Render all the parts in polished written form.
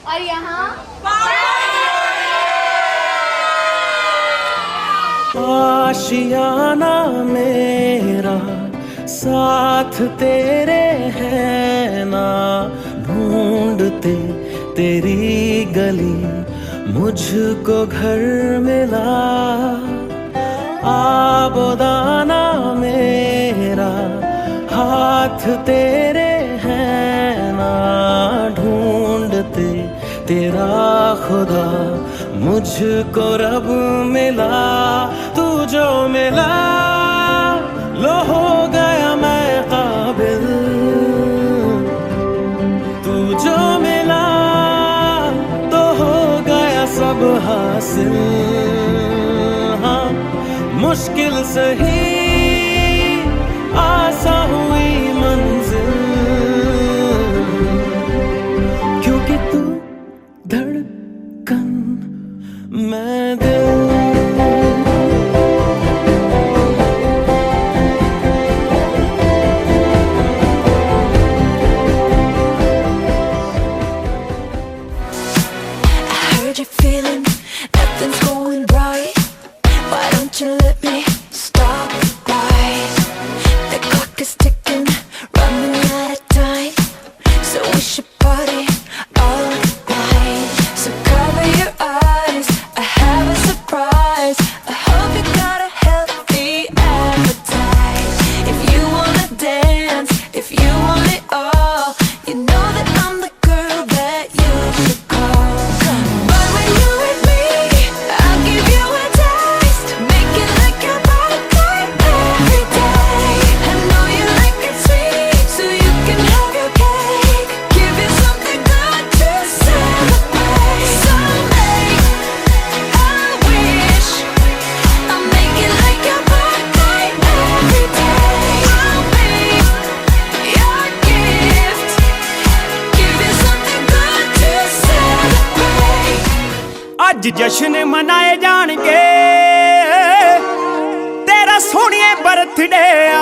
और यहाँ आशियाना मेरा साथ तेरे है ना, ढूंढते तेरी गली मुझको घर मिला। आबोदाना मेरा हाथ तेरे है ना, ढूंढते तेरा खुदा मुझको रब मिला। तू जो मिला लो हो गया मैं काबिल, तू जो मिला तो हो गया सब हासिल। हाँ मुश्किल सही आसा हुई मंजिल, क्योंकि तू धड़कन मैं दिल। अज जश्न मनाए जाणगे तेरा सोहणिए बर्थडे आ,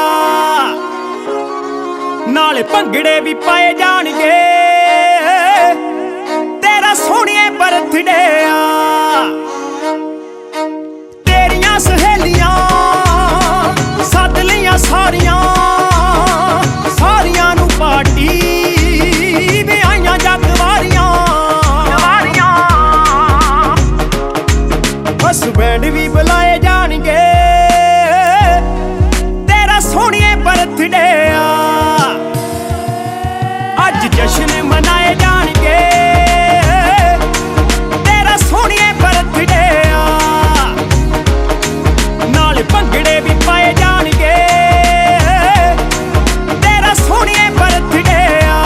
नाले भंगड़े भी पाए जाणगे तेरा सोहणिए बर्थडे आ। तेरियां सहेलियां सद लियां सारियां, सारियां नू पार्टी भी आईयां जग वारियां। बैंड भी बुलाए जाणगे तेरा सोहणिए बर्थडे आ। अज जश्न मनाए जाणगे तेरा सोहणिए बर्थडे आ, नाले भंगड़े भी पाए जाणगे तेरा सोहणिए बर्थडे आ।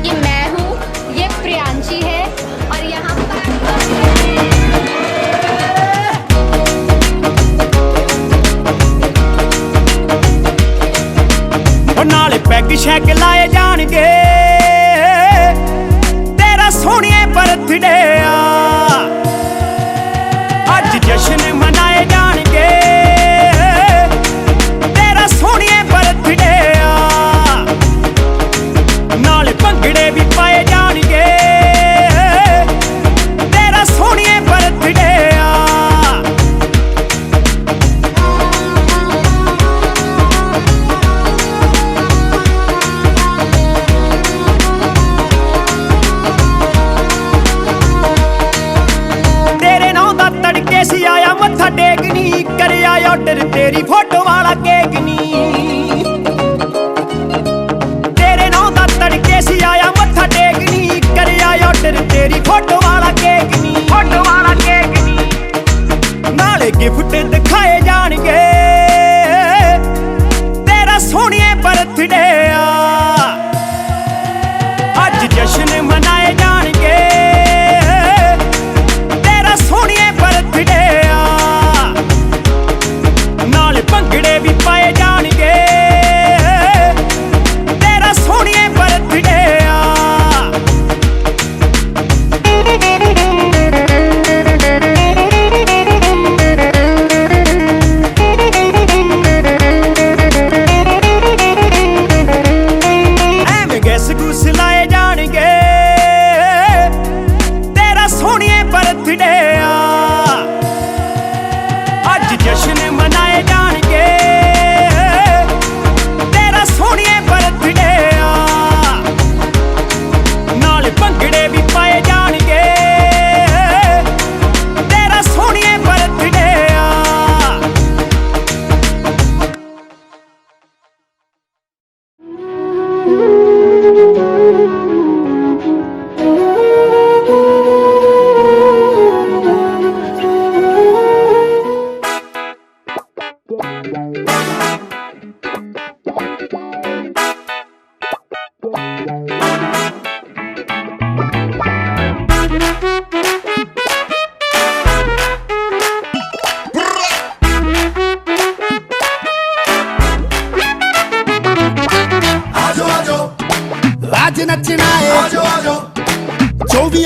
ये मैं हूँ, ये प्रियांशी है और यहाँ पर नाले पैग शैग लाए जाणगे तेरा सोहणिए बर्थडे आ। अज जश्न मनाए जाणगे तेरा सोहणिए बर्थडे आ, नाले भंगड़े भी पाए जाणगे तेरा सोहणिए बर्थडे आ। सी आया मत्था टेकनी, करया ऑर्डर तेरी फोटो वाला केक नी। तेरे नां दा तड़के सी आया मत्था टेकनी, करया ऑर्डर तेरी फोटो वाला केक नी। फोटो वाला केक नी नाले गिफ्ट दिखाए जाणगे तेरा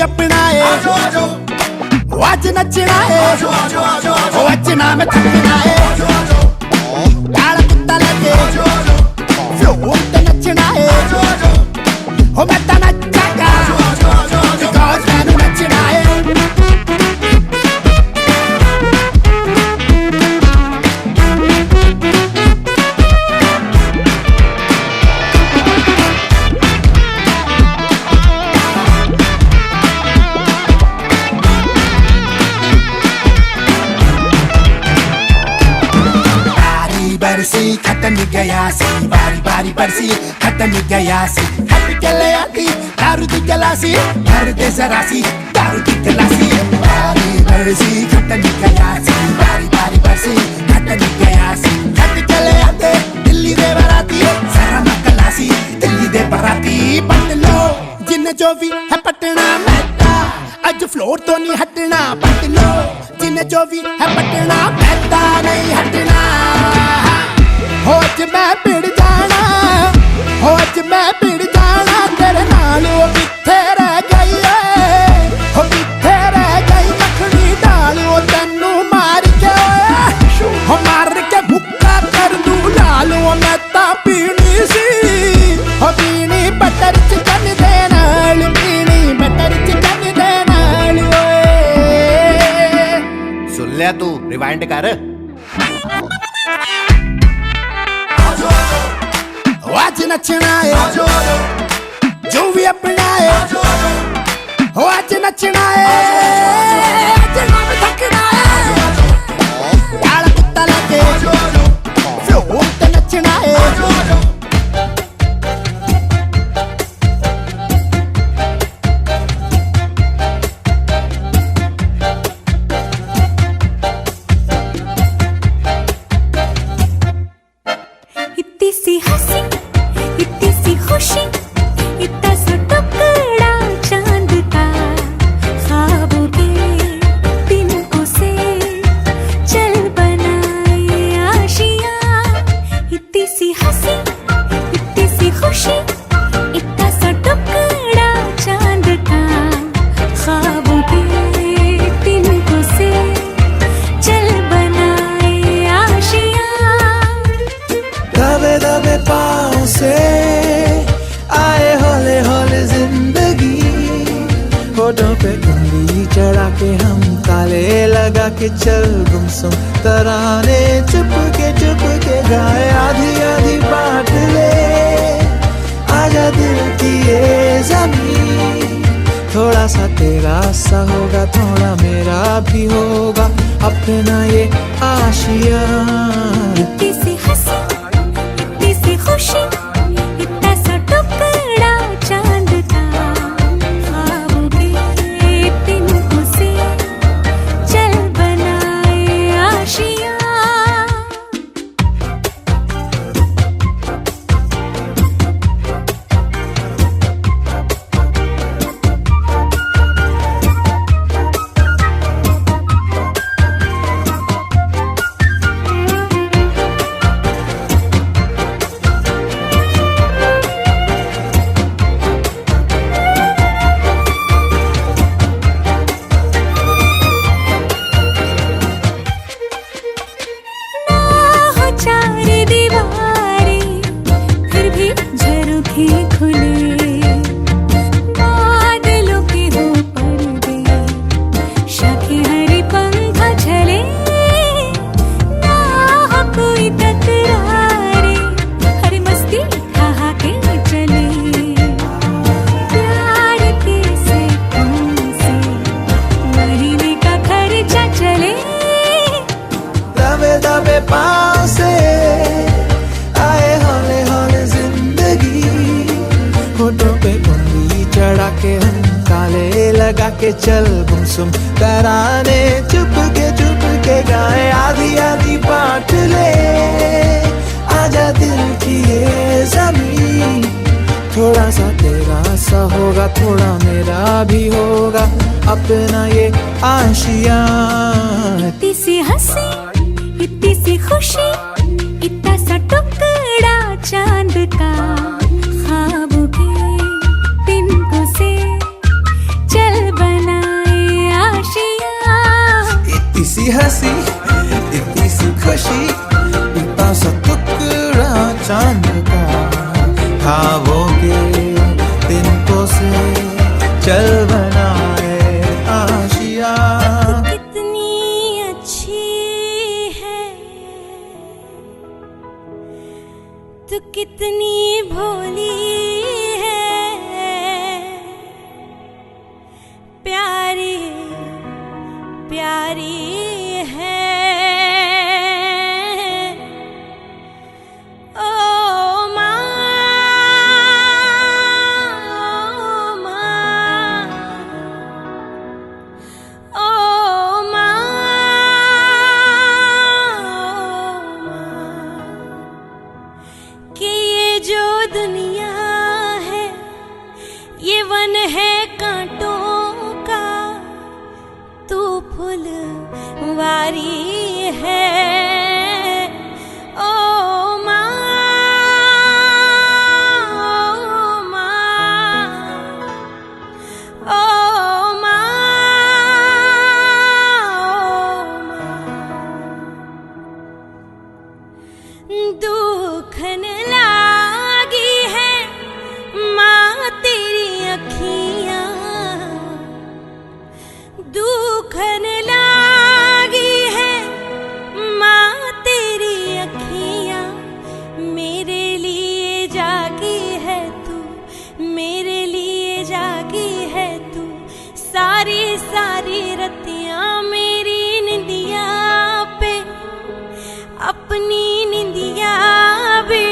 अपना है आज नचना है आज ना मैं थकना है काला कुत्ता लगे फ्लोर पे नचना है हो मैं तो नचागा बिकॉज़ मैंने नचना है बरसी खत्म गया सी बारी बारी बरसी खत्म गया सी हट के ले आती दारू दी गिलासी भर दे सरासी दारू दी गिलासी बारी बरसी खत्म गया सी बारी बारी बरसी खत्म गया सी हट के ले आते दिल्ली दे बराती सारा मकलासी दिल्ली दे बराती पट लो जिन्ने जो भी है पटना मेहता अज फ्लोर तो नहीं हटना पट लो जिन्ने जो भी है पटना मेहता नहीं हटना हो अज मैं पिड़ जाना हो अज मैं पिड़ जाना तेरे नाल वो किथे रह गई है हो किथे रह गई मखनी डाल वो तेनू मार के हो मार के भुक्का कर दूं लाल वो मैं तां पीनी सी हो पीनी बटर चिकन दे नाल पीनी बटर चिकन दे नाल सुन लिया तू रिवाइंड कर आज नचना है जो भी अपना है हो आज नचना है आज ना मैं थकना है काला कुत्ता लगे फ्लोर पे नचना है इतनी सी हंसी इतनी सी खुशी इतना सा टुकड़ा चांद का ख्वाबों के तिनकों से चल बनाए आशियां इतनी सी हंसी इतनी सी खुशी इतना सा टुकड़ा चांद का ख्वाबों के तिनकों से चल बनाए आशियां दबे दबे पाँव से आए हौले हौले जिंदगी होठों पे उंगली चढ़ा के हम ताले लगा के चल गुमसुम तराने चुप के गाए आधी आधी बांट ले आजा दिल की ये ज़मीन थोड़ा सा तेरा सा होगा थोड़ा मेरा भी होगा अपना ये आशियाँ इतनी सी हंसी इतनी सी खुशी इतना सा टुकड़ा चांद का ख्वाबों के तिनकों से चल बनाए आशियां चार दीवारें फिर भी झरोखे खुले बादलों के हो पर्दे शाखे हरी पंखा झले ना हो कोई तकरारे हर मस्ती कहा के चले प्यार के से महीने का खर्चा चले दबे दबे पाँव से आए हौले हौले जिंदगी होठों पे उंगली चढ़ा के हम ताले लगा के चल गुमसुम तराने चुप के गाए आधी आधी बांट ले आजा दिल की ये ज़मीन थोड़ा सा तेरा सा होगा थोड़ा मेरा भी होगा अपना ये आशियाँ इतनी सी हंसी इतनी सी खुशी इतना सा टुकड़ा चांद का ख्वाबों के तिनकों से चल सी हंसी इतनी सी खुशी, इतना सा टुकड़ा चांद का, ख्वाबों के तिनकों से चल बनाए आशिया। कितनी अच्छी है तू, कितनी भोली है, प्यारी प्यारी है। ओ माँ, ओ माँ, कि ये जो दुनिया है ये वन है कांटों का, तू फुलवारी है। ओ माँ, ओ माँ, दुखन लागी है माँ तेरी अखियाँ, दुखन लागी है माँ तेरी अखियाँ, मेरे लिए जागी है तू, मेरे लिए जागी है तू, सारी सारी रतियाँ मेरी निंदिया पे, अपनी निंदिया भी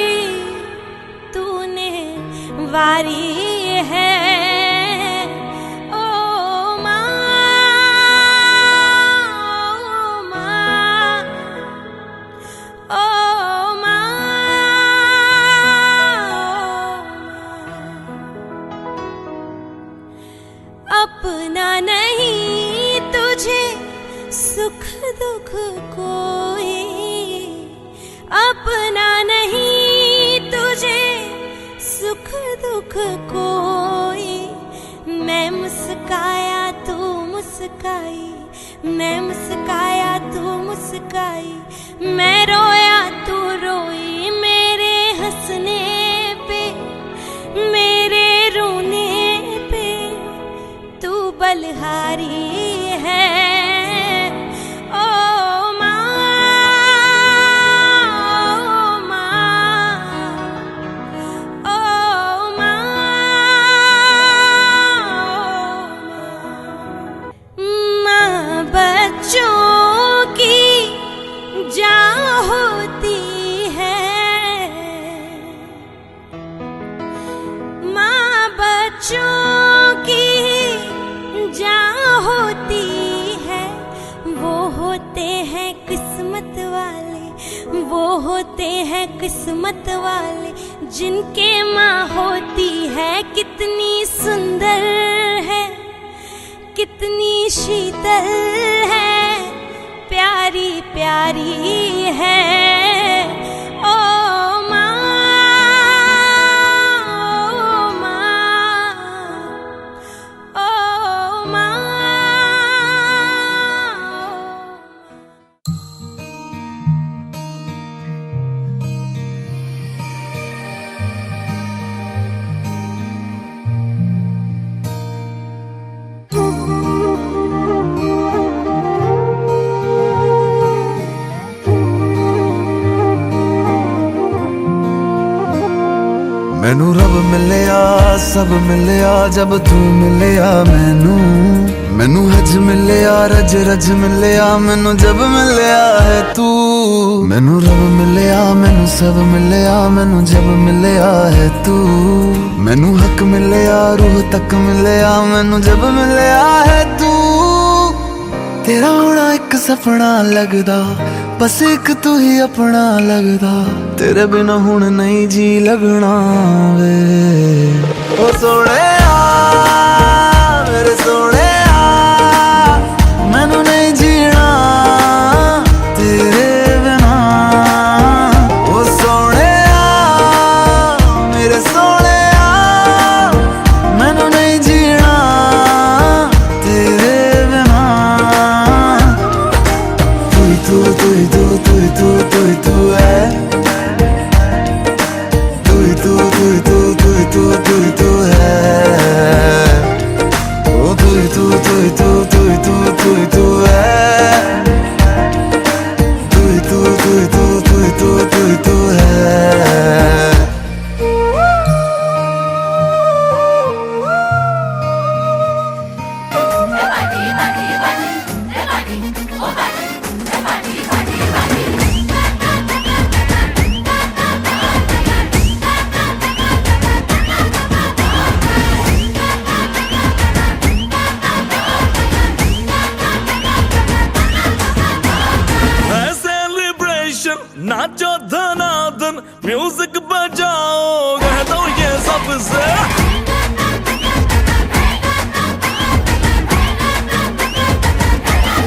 तूने वारी है। ओ माँ, ओ माँ, अपना नहीं तुझे सुख दुख कोई, अपना नहीं तुझे सुख दुख कोई। मैं मुस्काया तू मुस्काई, मैं मुस्काया तू मुस्काई, मैं रोया तू रोई, मेरे हंसने पे मेरे रोने पे तू बलहारी है। ओ माँ, ओ माँ, माँ बच्चों की जान होती है, माँ बच्चों की जान होती है। वो होते हैं किस्मत वाले, वो होते हैं किस्मत वाले, जिनके माँ होती है। कितनी सुंदर है, कितनी शीतल है, प्यारी प्यारी है। ओ माँ, ओ माँ, मैनू रब मिलिया सब मिलिया जब तू मिलिया मैनू, मैनू हज मिलिया रज रज मिलिया मैनू जब मिलिया है तू। मैनू रब मिलिया मैनू सब मिलिया मैनू जब मिलिया है तू। मैनू हक मिलिया रूह तक मिलिया मैनू जब मिलिया है तू। तेरा होना एक सपना लगदा, बस एक तू ही अपना लगदा, तेरे बिना हुण नहीं जी लगना वे। ओ सोहणिया मेरे सोहणिया, मैनू नहीं जीना तेरे बिना। ओ सोहणिया मेरे सोहणिया, मैनू नहीं जीना तेरे बिना। तू तू तू तू तू तू तू है तू तू तू तू तू तू तू तू है ओ तू तू तू तू तू तू तू तू है तू तू तू तू तू तू तू है नाचो धनाधन म्यूजिक बजाओ कह दो ये सबसे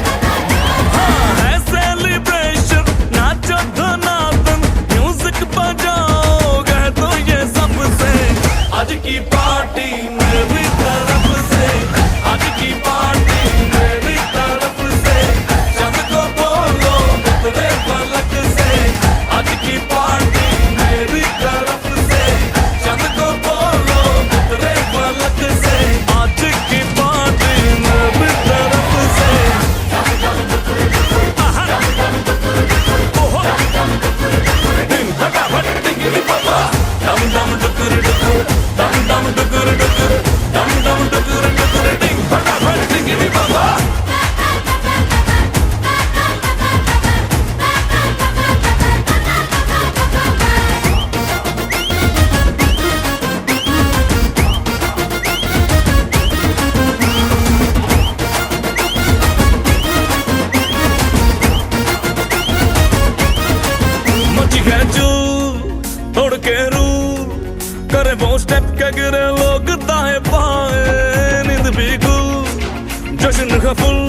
हाँ है सेलिब्रेशन नाचो धनाधन म्यूजिक बजाओ कह दो ये सबसे आज की पार्टी मेरी तरफ से आज की पार्टी मेरी तरफ से चंद को बोलो उतरे पलक से आज की पार्टी मेरी तरफ से चंद को बोलो उतरे पलक से आज की पार्टी मेरी तरफ से ओहो दिन फटाफट टिंगी पापा दम दम डुकुर डुकुर दम दम डुकुर डुकुर दम दम डुकुर डुकुर दिन फटाफट टिंगी पापा तोड़ के रूल करे वो स्टेप के गिरे लोग दाएं बाएं नींद भी गुल जश्न का फुल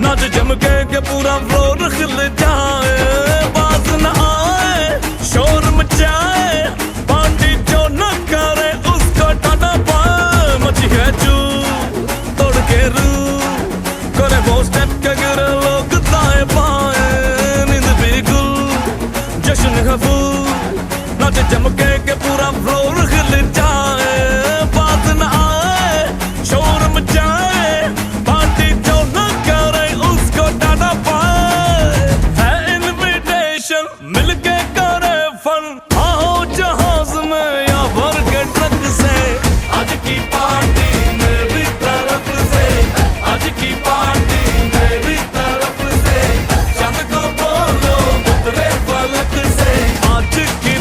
नाच जम के पूरा फ्लोर खिल जाए बाज न आए शोर मचाए पार्टी जो न करे उसको टाटा पाए मची है चूल तोड़ के रूल करे वो स्टेप के गिरे लोग दाएं बाएं नींद भी गुल जश्न का फुल नाच जमके के पूरा फ्लोर हिल जाए बात न आए शोर मचाए पार्टी जो न करे उसको डाटा पाए है इनविटेशन मिलके करे फन आओ जहाज में या भर के ट्रक से आज की पार्टी मेरी तरफ से आज की पार्टी मेरी तरफ से चंद को बोलो उतरे पलक से आज की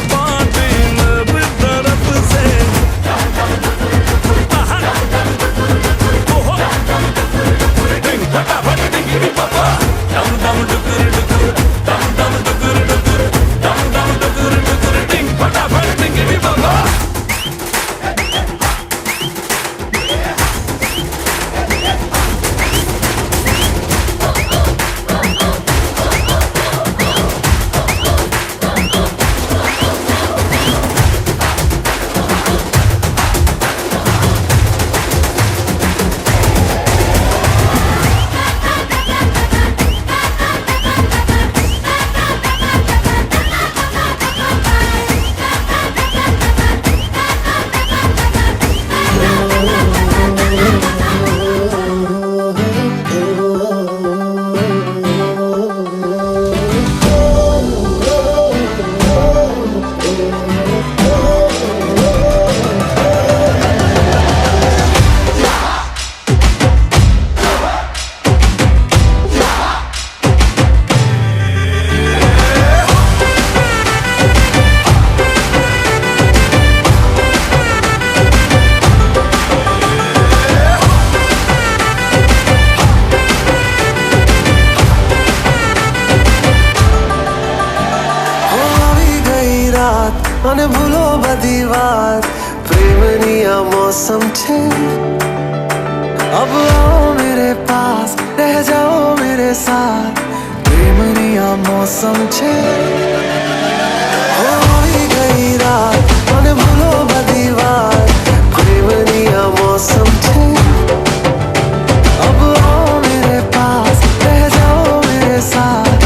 અને ભૂલો બધી વાત પ્રેમની આ મૌસમ છે अब आओ मेरे पास रह जाओ मेरे साथ प्रेमनी आ मौसम छे होई गई रात અને ભૂલો બધી વાત પ્રેમની આ મૌસમ छे अब आओ मेरे पास रह जाओ मेरे साथ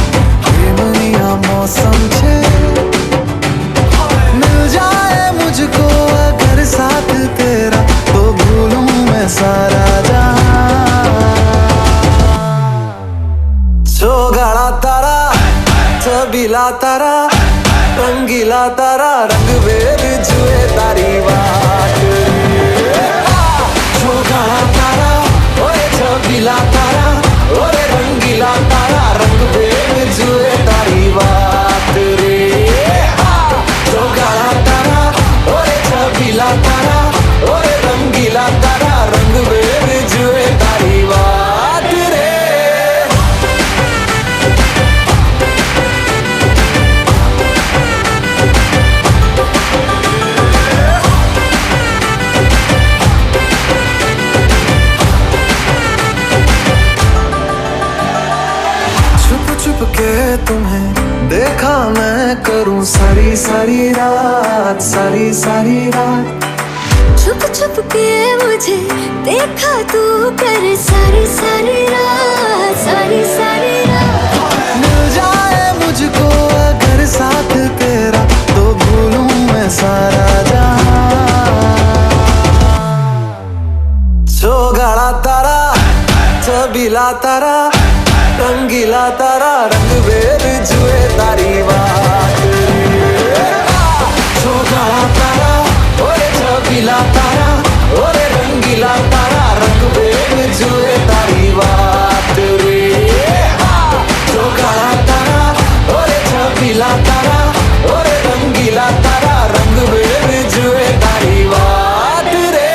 छबीला तारा रंगीला तारा रंग वेर जुए तारी बात छोगाड़ा तारा ओए छबीला तारा ओए रंगीला तारा रंग वेर जुए तारी बात रे छोगाड़ा तारा ओए छबीला तारा ओए रंगीला तारा रंग वेर जुए तारी बात रे छुप के तुम्हें देखा मैं करूं सारी सारी रात सारी सारी रात छुप छुप के मुझे देखा तू कर सारी सारी रात मिल जाए मुझको अगर साथ तेरा तो भूलूं मैं सारा जहां छोगाड़ा तारा छबीला तारा रंगीला तारा रंग वेर जुए तारी बात छोगाड़ा तारा ओए छबीला तारा ओए रंगीला तारा रंग वेर जुए तारी बात रे छोगाड़ा तारा ओए छबीला तारा ओए रंगीला तारा रंग वेर जुए तारी बात रे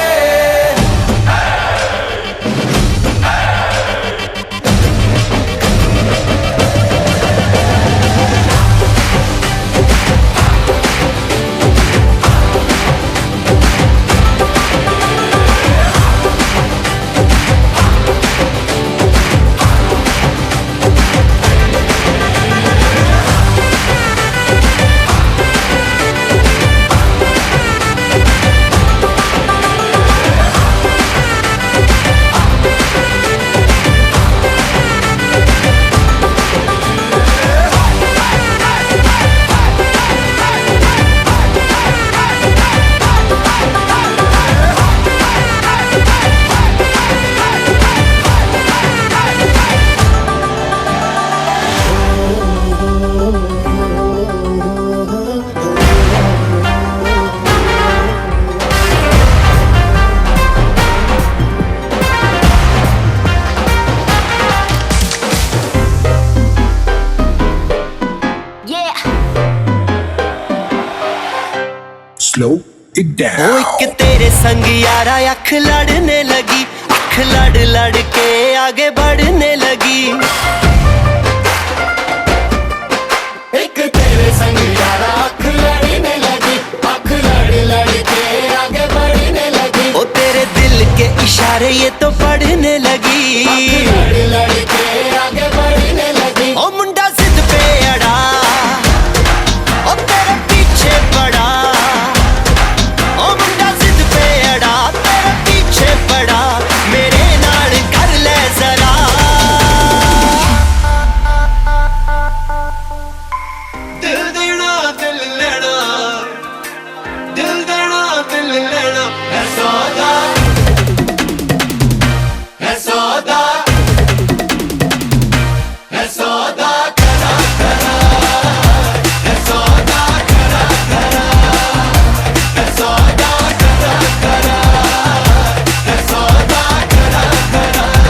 Slow it down. ओ एक तेरे संग यारा अख लड़ने लगी अख लड़ लड़ के आगे बढ़ने लगी एक तेरे संग यारा अख लड़ने लगी अख लड़ लड़ के आगे बढ़ने लगी ओ तेरे दिल के इशारे ये तो पढ़ने लगी लड़ लड़ के आगे बढ़ने लगी ओ मुंडा जिद पे अड़ा ओ तेरे पीछे पड़ा ओ मुंडा जिद पे अड़ा तेरे पीछे पड़ा मेरे नाल कर ले जरा दिल देना दिल लेना दिल देना दिल लेना है सौदा है सौदा है सौदा करा करा है सौदा करा करा है सौदा करा करा है सौदा करा करा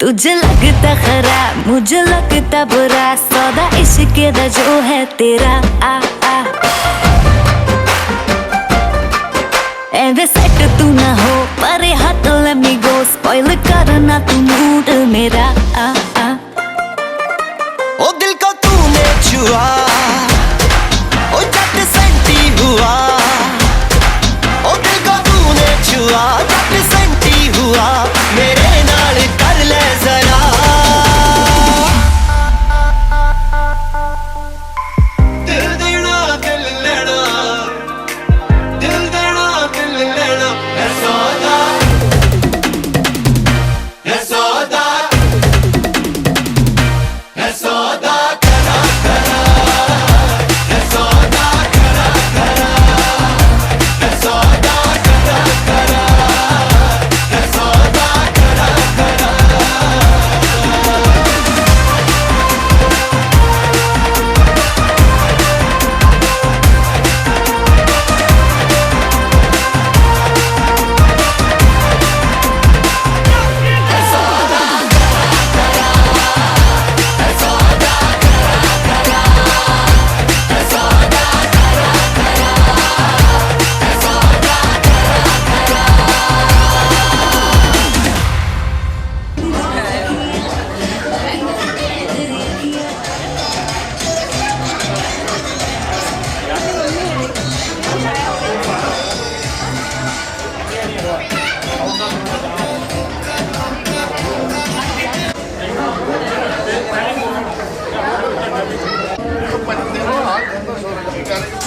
तुझे लगता खराब मुझे लगता बुरा सौदा इश्क दा जो है तेरा आ आ एंड सेट तू ना हो परे हाथ let me go spoil करना तू मूड मेरा आ आ ओ दिल को तूने छुआ ओ जट सेंटी हुआ ओ दिल को तूने छुआ जट सेंटी हुआ मेरे नाल कर ले जरा दिल देना दिल लेना दिल देना दिल लेना है सौदा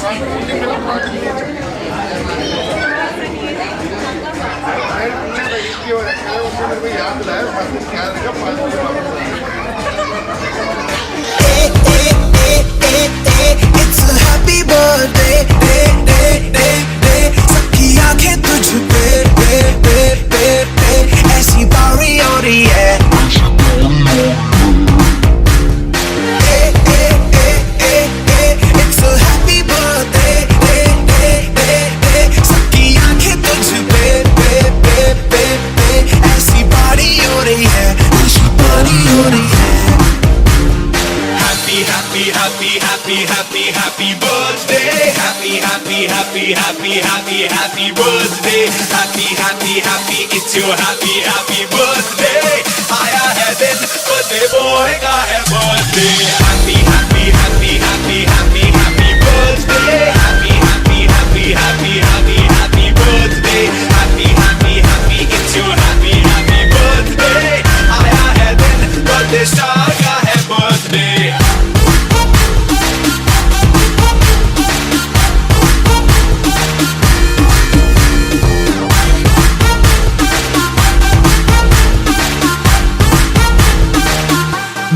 It's a happy birthday, day, day, day, day. सबकी आंखें तुझ पे, पे, पे, पे, पे. ऐसी बारी हो रही है. It's a happy birthday, day, day, day, day. सबकी आंखें तुझ पे, पे, पे, पे, पे. ऐसी बारी हो रही है, ऐसी बारी हो रही है. Happy, happy, happy, happy, happy, happy birthday. Happy, happy, happy, happy, happy, happy birthday. Happy, happy, happy, it's your happy, happy birthday. आया है दिन birthday boy का है birthday. Happy, happy, happy, happy, happy, happy birthday. Happy, happy, happy, happy, happy, happy birthday. Happy, happy, happy, it's your happy, happy birthday. आया है दिन birthday star का है birthday.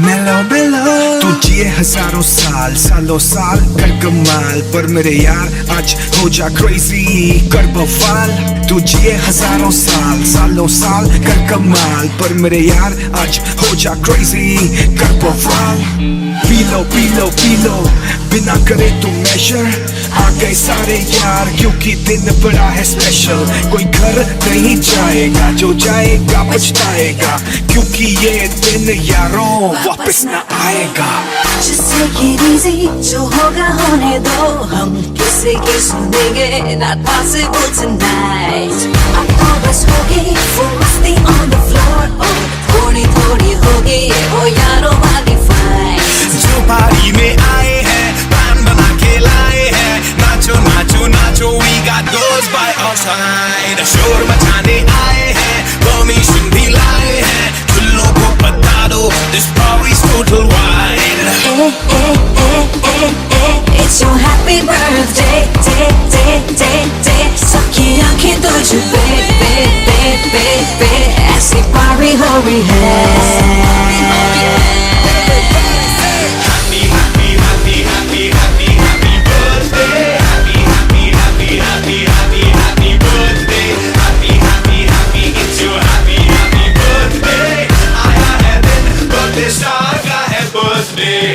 Mellow, mellow. तू जिए हजारों साल, सालों साल कर कमाल. पर मेरे यार आज हो जा crazy, कर बवाल. तू जिए हजारों साल, सालों साल कर कमाल. पर मेरे यार आज हो जा crazy, कर बवाल. P low, P low, P low, बिना करे तू measure. आ गए सारे यार क्योंकि दिन बड़ा है स्पेशल. कोई घर नहीं जाएगा, जो जाएगा पछताएगा. क्योंकि ये दिन यारों वापस न आएगा. Just take it easy, जो होगा होने दो. हम किसी की सुनेंगे, not possible tonight. अब तो बस होगी full masti on the floor. Oh, थोड़ी थोड़ी होगी, oh यारों वाली fight. जो पारी में आए हैं प्लान बना के लाए हैं. नाचो नाचो नाचो, we got those by our side. शोर मचाने आए हैं, परमिशन भी लाए हैं. चुल्लों को बता दो, this party's total wide. It's your happy birthday, day, day, day, day. सबकी आंखें तुझ पे, पे, पे, पे, पे. ऐसी पारी हो रही है. Happy, happy, happy, happy, happy, happy birthday. Happy, happy, happy, happy, happy, happy birthday. Happy, happy, happy, it's your happy, happy birthday. आया है दिन birthday star का है birthday.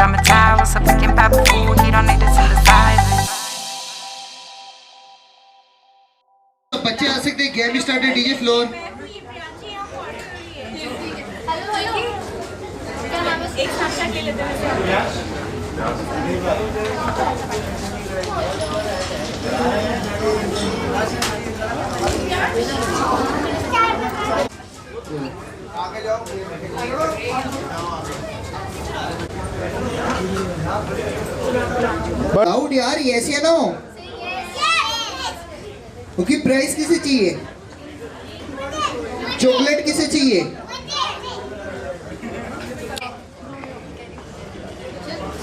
Traumatized, what's up thinking about food? He don't need to synthesize. बच्चे आ सकते हैं game started DJ floor एक साथ के लेते हैं आगे जाओ डाउट यार यस या नो ओके प्राइस किसे चाहिए चॉकलेट किसे चाहिए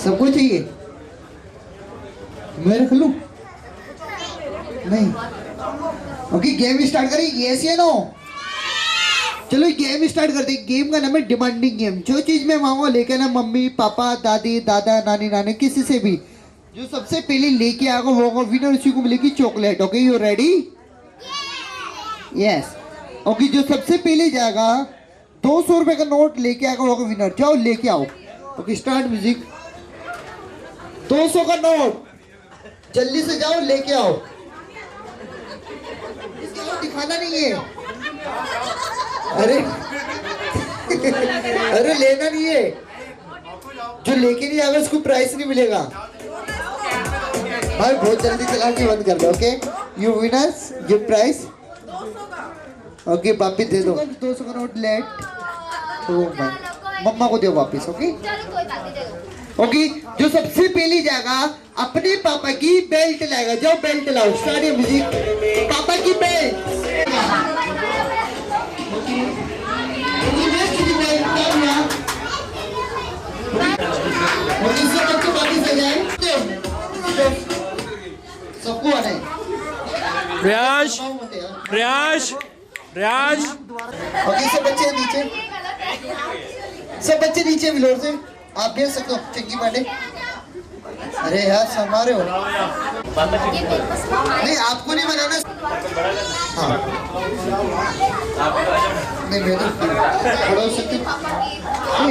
सबको चाहिए मैं रख लूं नहीं ओके गेम स्टार्ट करें यस या नो चलो गेम स्टार्ट करते हैं गेम का नाम है डिमांडिंग गेम जो चीज मैं मांगूंगा लेके ना मम्मी पापा दादी दादा नानी नानी किसी से भी जो सबसे पहले लेके आएगा वो होगा विनर उसी को मिलेगी chocolate okay you ready yes okay जो सबसे पहले जाएगा 200 रुपए का नोट लेके आएगा वो होगा विनर जाओ लेके आओ ओके स्टार्ट म्यूजिक 200 का नोट जल्दी से जाओ लेके आओ इसको दिखाना नहीं है अरे अरे लेना नहीं है जो लेके नहीं आएगा उसको प्राइस नहीं मिलेगा भाई बहुत जल्दी चला के बंद कर दो okay you winners give price okay वापिस दे दो 200 का नोट लेट मम्मा को दो वापिस ओके ओके जो सबसे पहली जगह अपने पापा की बेल्ट लाएगा जाओ बेल्ट लाओ स्टार्ट म्यूजिक पापा की बेल्ट सबको आना है रियाज रियाज रियाज ओके सब बच्चे नीचे फ्लोर से आप भेज सकते हो चंगी पांडे अरे यार संभाले हो नहीं आपको नहीं बनाना हाँ नहीं मैं तो खड़ा हो सकते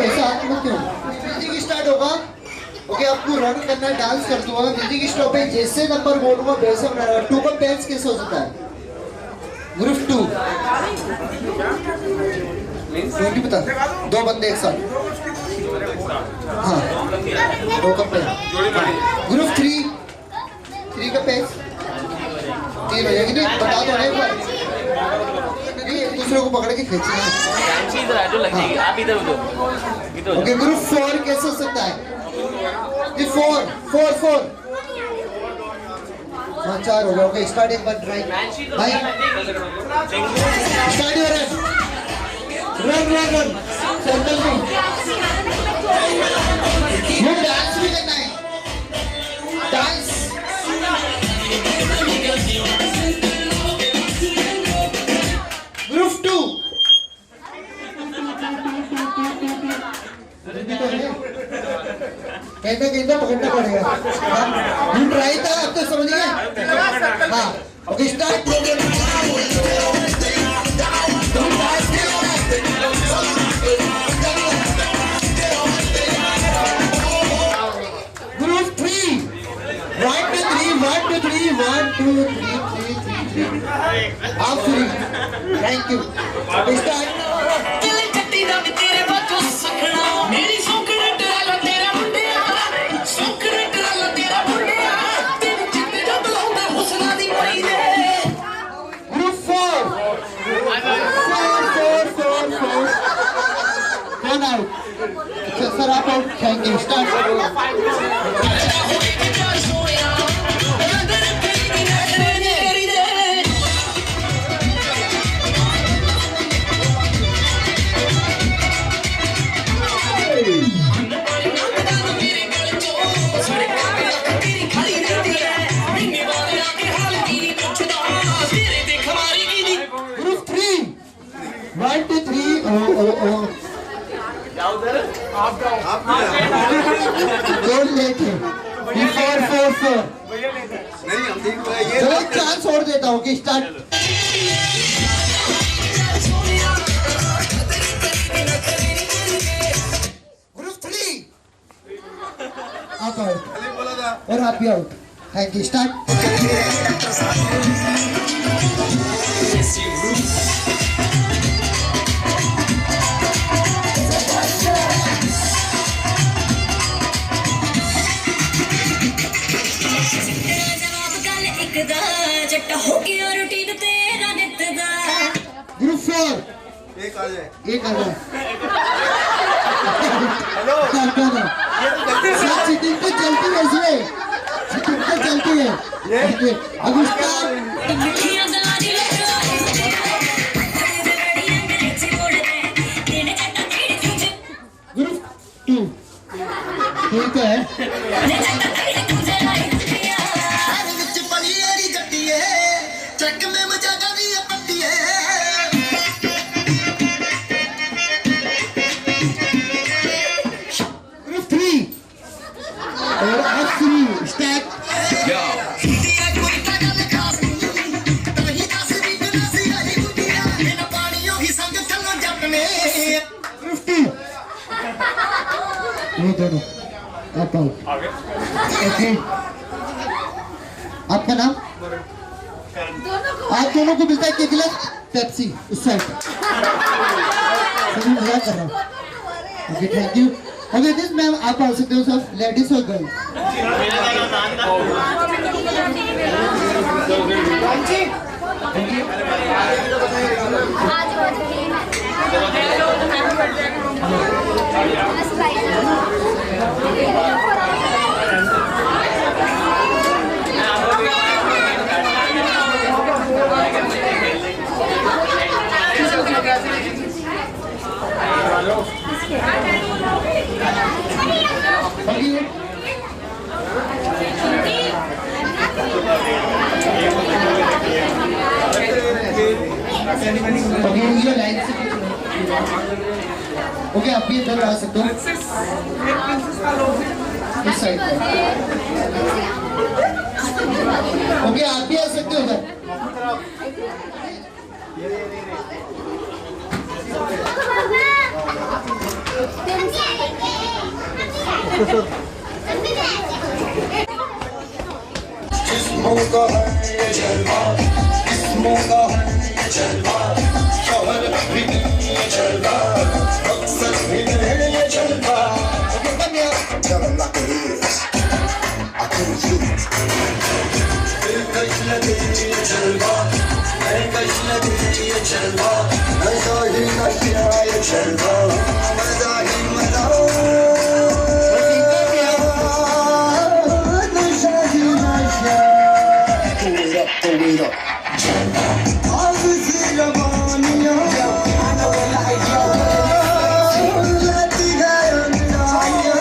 ऐसा आदमी मत क्यों म्यूजिक स्टार्ट होगा ओके आपको रन करना है डांस कर दूंगा म्यूजिक स्टॉप पे जैसे नंबर बोलूंगा वैसे बनाना टू का पेंस कैसे हो सकता है ग्रुप 2 20 बता दो बंदे एक साथ हाँ 2 का पेन ग्रुप 3 का पेन 3 हो जाएगी नहीं बता दो एक बार नहीं एक दूसरे को पकड़ के खींचना है ओके ग्रुप 4 कैसे हो सकता है ये 4 हाँ 4 हो गया ओके स्टार्ट एक बार ट्राई भाई स्टार्ट योर रन सेंटर में ये डांस भी करना है डांस ग्रुप 2 कहना पकड़ना पड़ेगा यू ट्राई था अब तो समझ गए हाँ ओके स्टार्ट ग्रुप 3 1 2 3 आप free thank you start sir आप थैंक यू स्टार्ट ग्रुप 3 1 2 3 ओ गोल लेट है 4 चलो चांस छोड़ देता हूँ कि स्टार्ट ग्रुप 3 आप भी out. Thank you, start. Group 4 एक आ जाए। हेलो चीटिंग तो चलती है इसमें, चीटिंग तो चलती है। अब ग्रुप 2 ठीक है। ग्रुप 3 और F3 स्टार्ट। ग्रुप 2 ये दोनों आप आउट। ओके, आपका नाम? आप दोनों को मिलता है क्या गिलास? पेप्सी उस साइड। सभी मजाक कर रहा हूँ। Okay, thank you. Okay, this ma'am आप आ सकते हो सब, लेडीज और गर्ल्स। ओके, आप भी इधर आ सकते हो इस साइड पे। ओके, आप भी आ सकते हो उधर। जिस्मों का है ये जलवा, जिस्मों का है ये जलवा, शौहर भी नहीं ये जलवा, मकसद भी नहीं ये जलवा। Tell them like it is. I couldn't lose. दिल कश लगे ये जलवा, मैं कश लगे ये जलवा, नशा ही नशा ये जलवा, मजा ही मजा, नशा ही नशा। Pull it up. आज सी रवानियाँ लाती है अंदाज़ियाँ,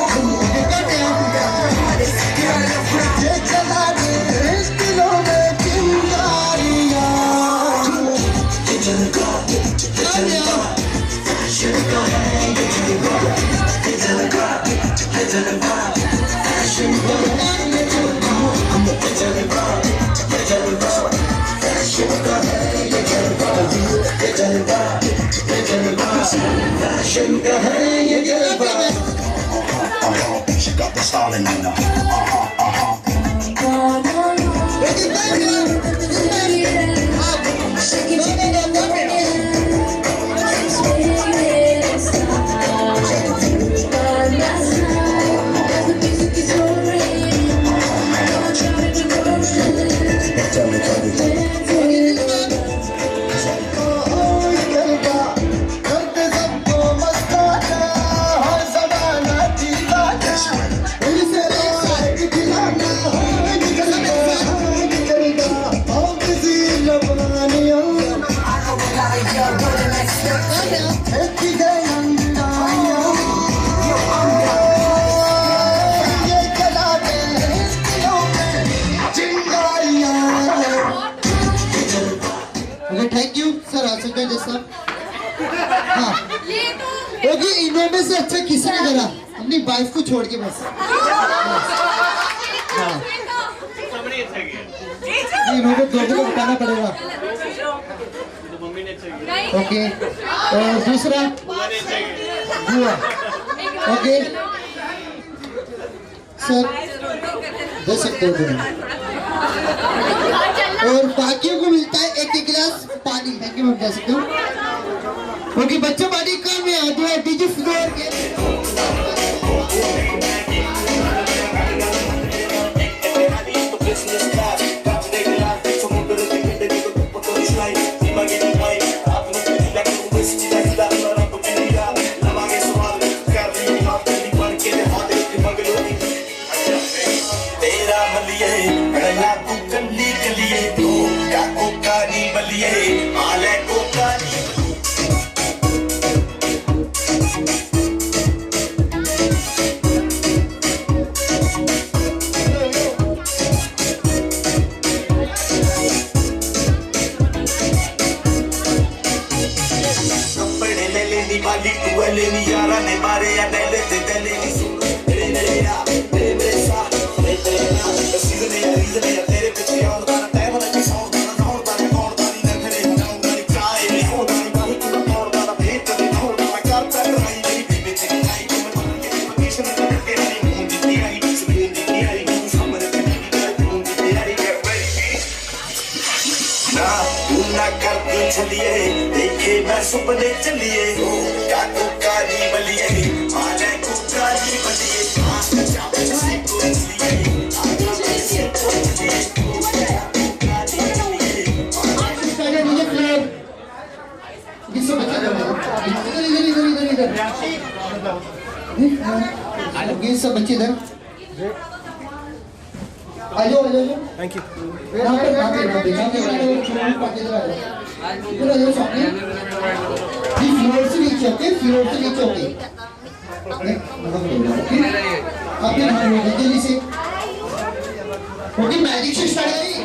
ये चला दे इस दिलों में चिंगारियाँ। ये जलवा है, ये जलवा है, ये जलवा, ये जलवा, ये जलवा, फैशन का है ये जलवा, ये जलवा, ये जलवा, फैशन का है ये जलवा, ये जलवा, ये जलवा, फैशन का है ये जलवा। She got the styling in her. Thank you sir, आ सकते हैं जैसा। हाँ, ओके, इन्होंने से अच्छा किसी ने करा अपनी वाइफ को छोड़ के बस। हाँ, इन्होंने दोनों को बताना पड़ेगा। ओके, और दूसरा बुआ। ओके सर, दे सकते हो तुम। और बाकियों को मिलता है एक एक गिलास पानी। थैंक यू, जा सकते हो। ओके बच्चों, पानी कम है, जो है डीजे फ्लोर के सुपने चलिए काको काली बलिए माने को काली बलिए सब बच्चे इधर आ जाओ। Thank you. फ्लोर से नीचे, ओके, फ्लोर से नीचे, ओके। जल्दी से, ओके, मैजिक से स्टार्ट करिए।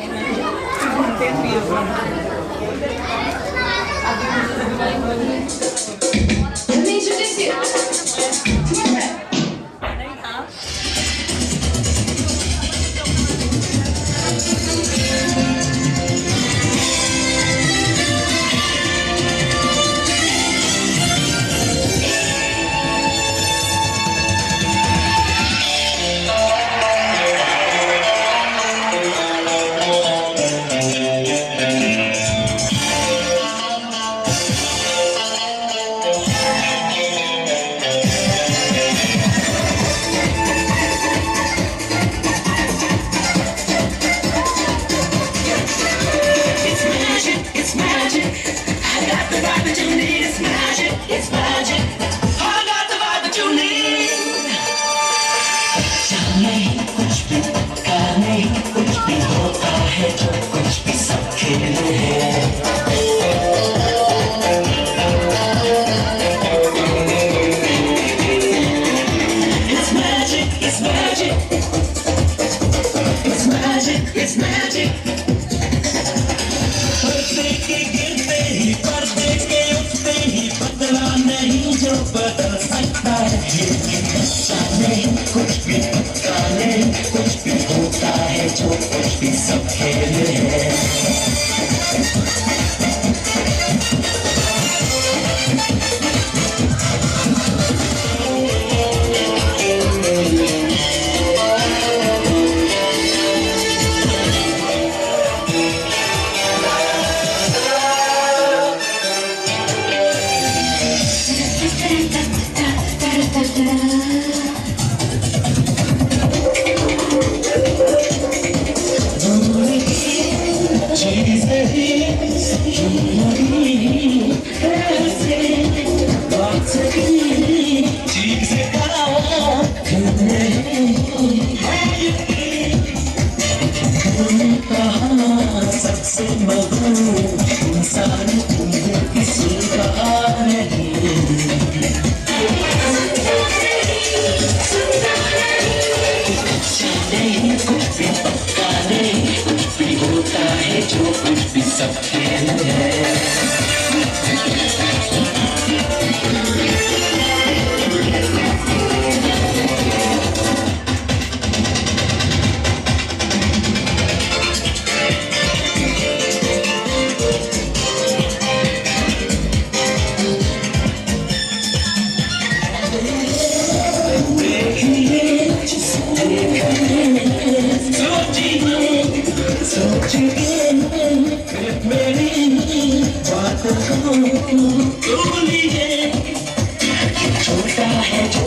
छोटा है जो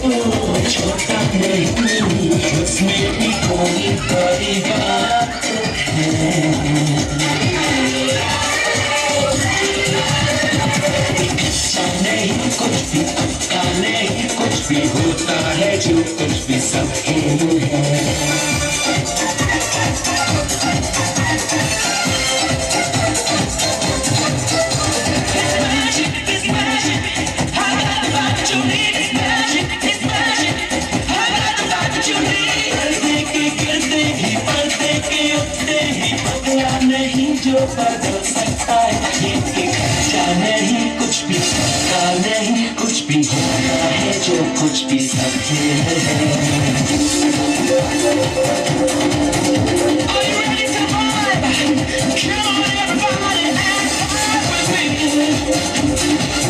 छोटा नहीं उसमें भी कोई बड़ी बात नहीं कुछ भी पक्का नहीं कुछ भी होता है जो कुछ भी सब खेल है जो बदल सकता है ये कच्चा नहीं कुछ भी पक्का नहीं कुछ भी होता है जो कुछ भी सब खेल है Are you ready to vibe? Come on everybody and vibe with me.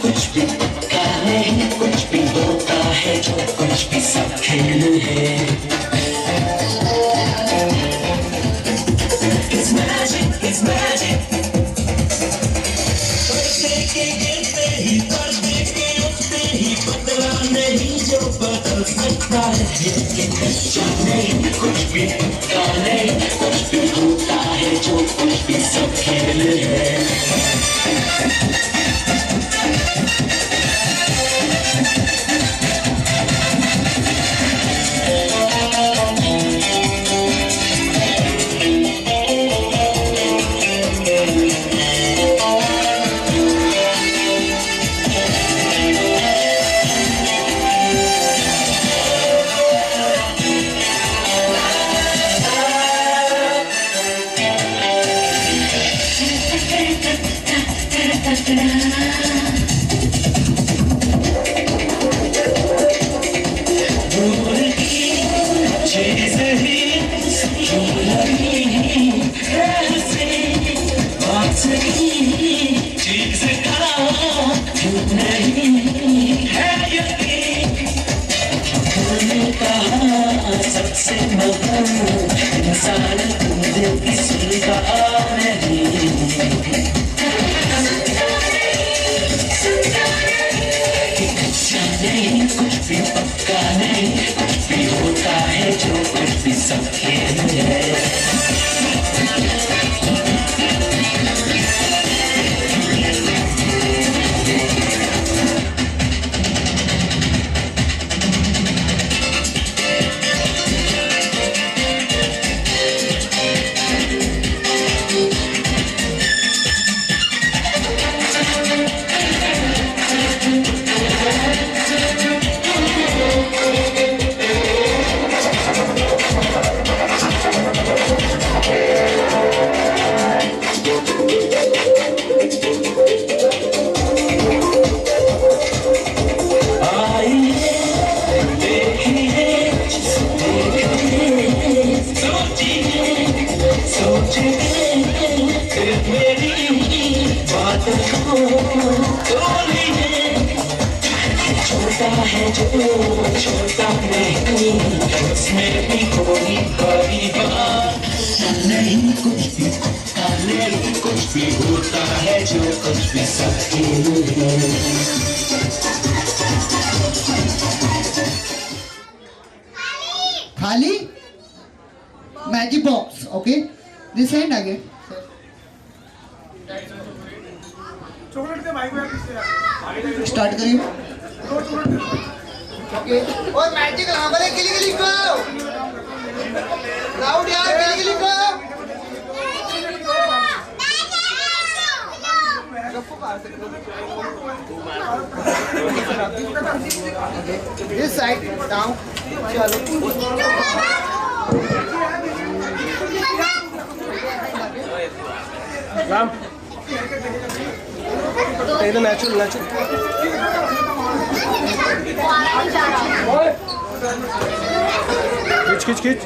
कुछ भी पक्का नहीं कुछ भी होता है जो कुछ भी सब खेल है It's magic, it's magic पर्दे के गिरते ही पर्दे के उठते ही बदला नहीं जो बदल सकता है ये कच्चा नहीं कुछ भी पक्का नहीं कुछ भी होता है जो कुछ भी सब खेल है सबसे मधुर इंसान दिल की सुनता नहीं कुछ भी पक्का नहीं कुछ भी होता है जो कुछ भी सब खेल है छोटा है जो छोटा नहीं उसमें भी कोई बड़ी बात नहीं कुछ भी पक्का नहीं कुछ भी होता है जो कुछ भी सब खेल है खाली magic box okay this hand आगे स्टार्ट करिए। ओके और मैजिक हमारे गिली गिली को लाउड यार, गिली गिली को दिस साइड डाउन। चलो राम एकदम नेचुरल नेचुरल खींच खींच खींच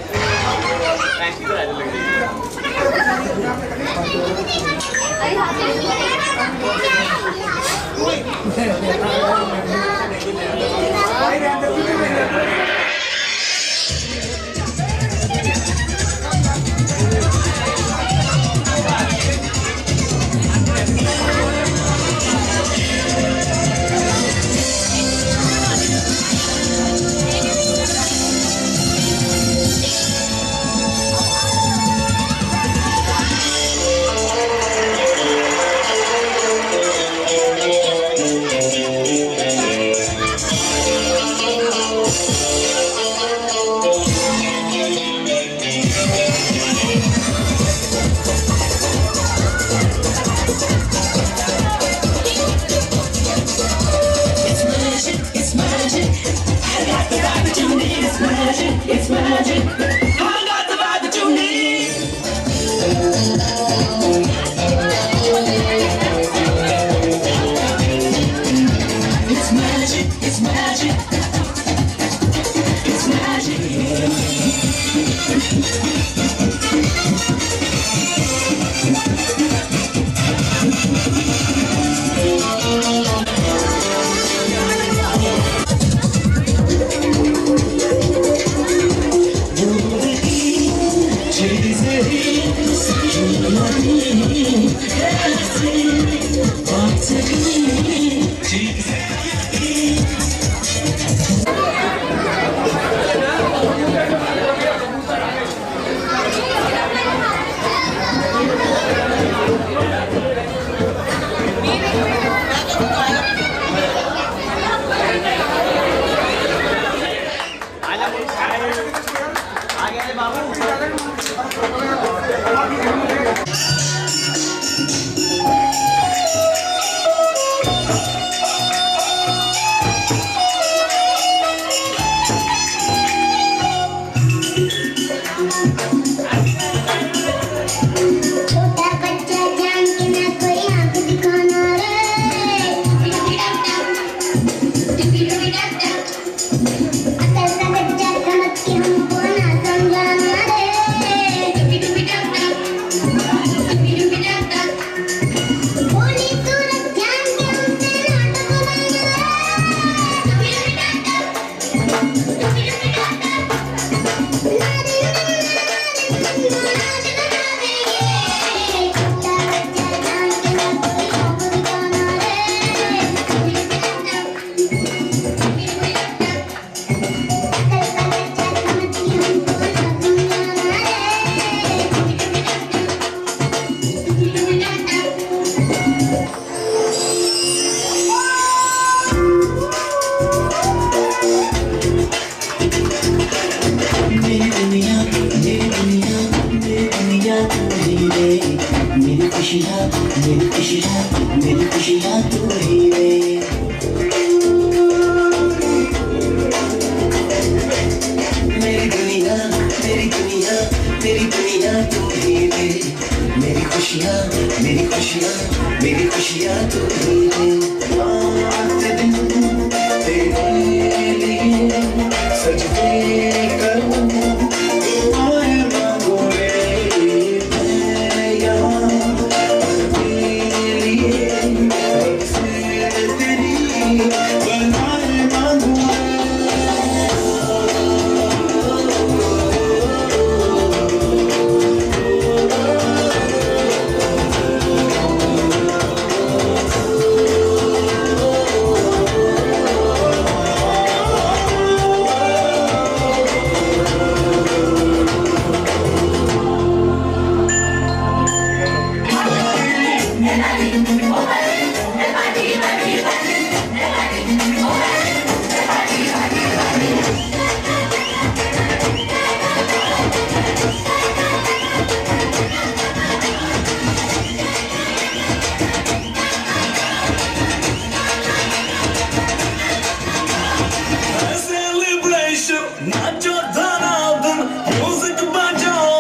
Celebration, नाचो धनाधन, म्यूजिक बजाओ,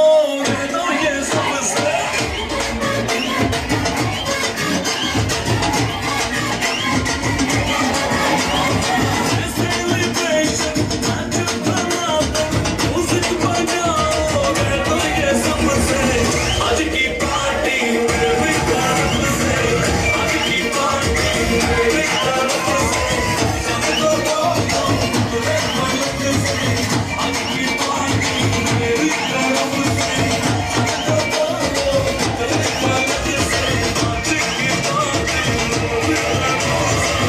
ये तो ये सबसे celebration, नाचो धनाधन, म्यूजिक बजाओ, ये तो ये सबसे आज की पार्टी मेरी तरफ से, आज की पार्टी मेरी तरफ से, सबको बोलो मेरे मन से, आज की पार्टी मेरी तरफ से, सबको बोलो मेरे मन से, आज की पार्टी मेरी तरफ से।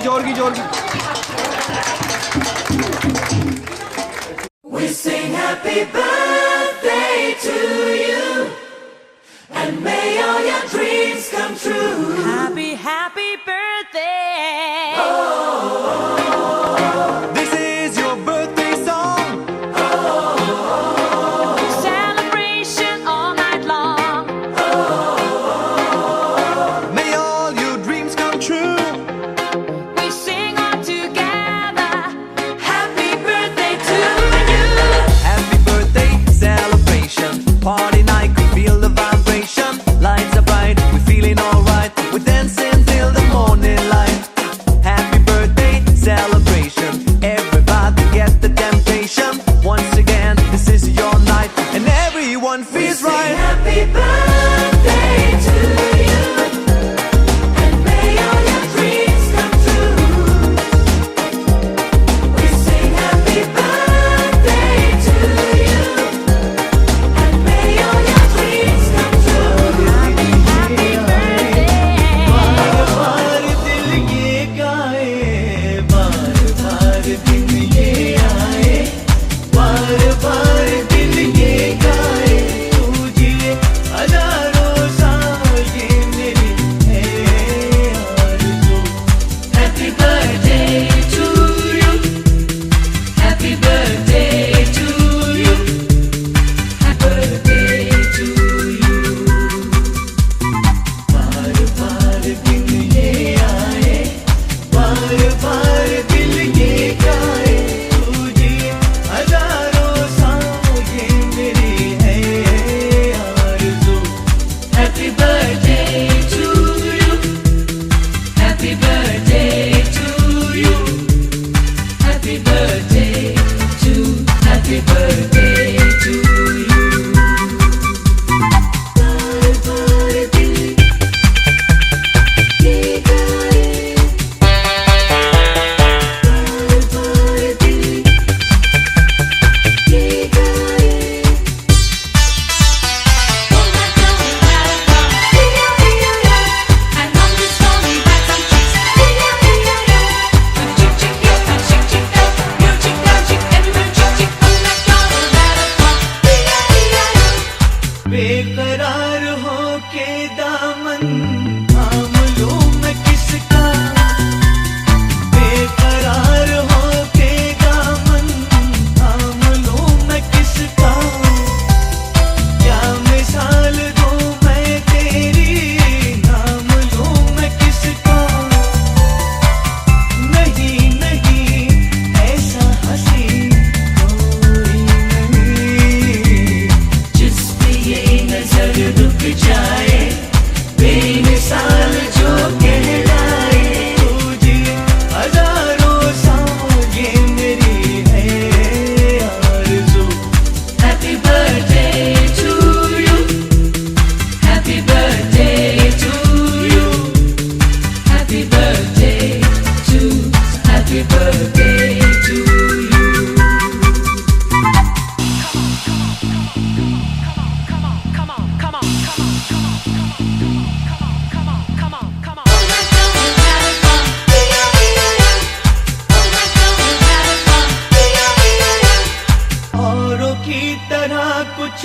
जोरगी We sing happy birthday to you, and may all your dreams come true. Happy, happy birthday. This is your birthday song. Celebration all night long. May all your dreams come true. We sing all together. Happy birthday to you. Happy birthday celebration. Party night, we feel the vibration. Lights are bright, we're feeling alright. We're dancing till the morning light. Happy birthday celebration. Everybody get the temptation. Once again, this is your night, and everyone feels right. Happy birthday to you, and may all your dreams come true. We sing happy birthday to you, and may all your dreams come true. Happy, happy birthday. बार दिल ये गाए, बार दिन ये आए, बार दिल ये गाए, तू जिए हजारों साल, ये मेरी है आरज़ू। Happy birthday to you. Happy birthday to you. Happy birthday to you. बार दिन ये आए, बार दिल ये गाए, तू जिए हजारों साल, ये मेरी है आरज़ू। Happy birthday to you. Happy birthday to you. Happy birthday happy birthday to you. बार दिल ये गाए, बार दिल ये गाए. बेकरार हो के दामन थाम लूं मैं किसका, बेकरार हो के दामन थाम लूं मैं किसका, क्या मिसाल दूं मैं तेरी, नाम लूं मैं किसका, नहीं ऐसा हंसी कोई नहीं, जिस पे ये नजर रुक जाए, बेनकाब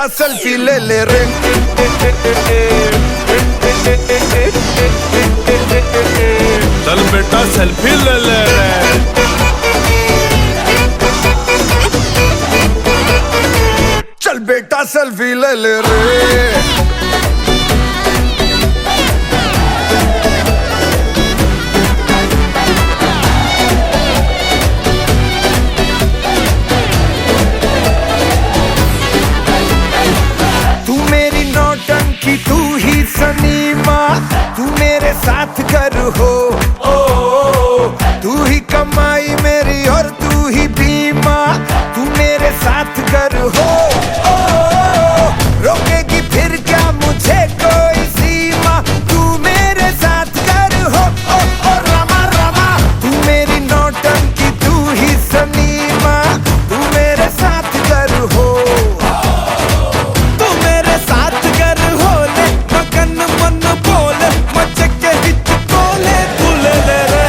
बेटा सेल्फी ले ले रे, चल बेटा सेल्फी ले ले रे, चल बेटा सेल्फी ले ले रे। तू मेरी नौटंकी, तू ही सनीमा, तू मेरे साथ घर हो, तू ही कमाई मेरी और तू ही बीमा, तू मेरे साथ घर हो, रोकेगी फिर क्या मुझे कोई सीमा, तू मेरे साथ घर हो, रमा रमा। तू मेरी नौटंकी, तू ही सनीमा, तू मेरे साथ घर हो, तू मेरे साथ घर हो ले, मगन मन बोल मचके हिच बोले, तू ले ले रे,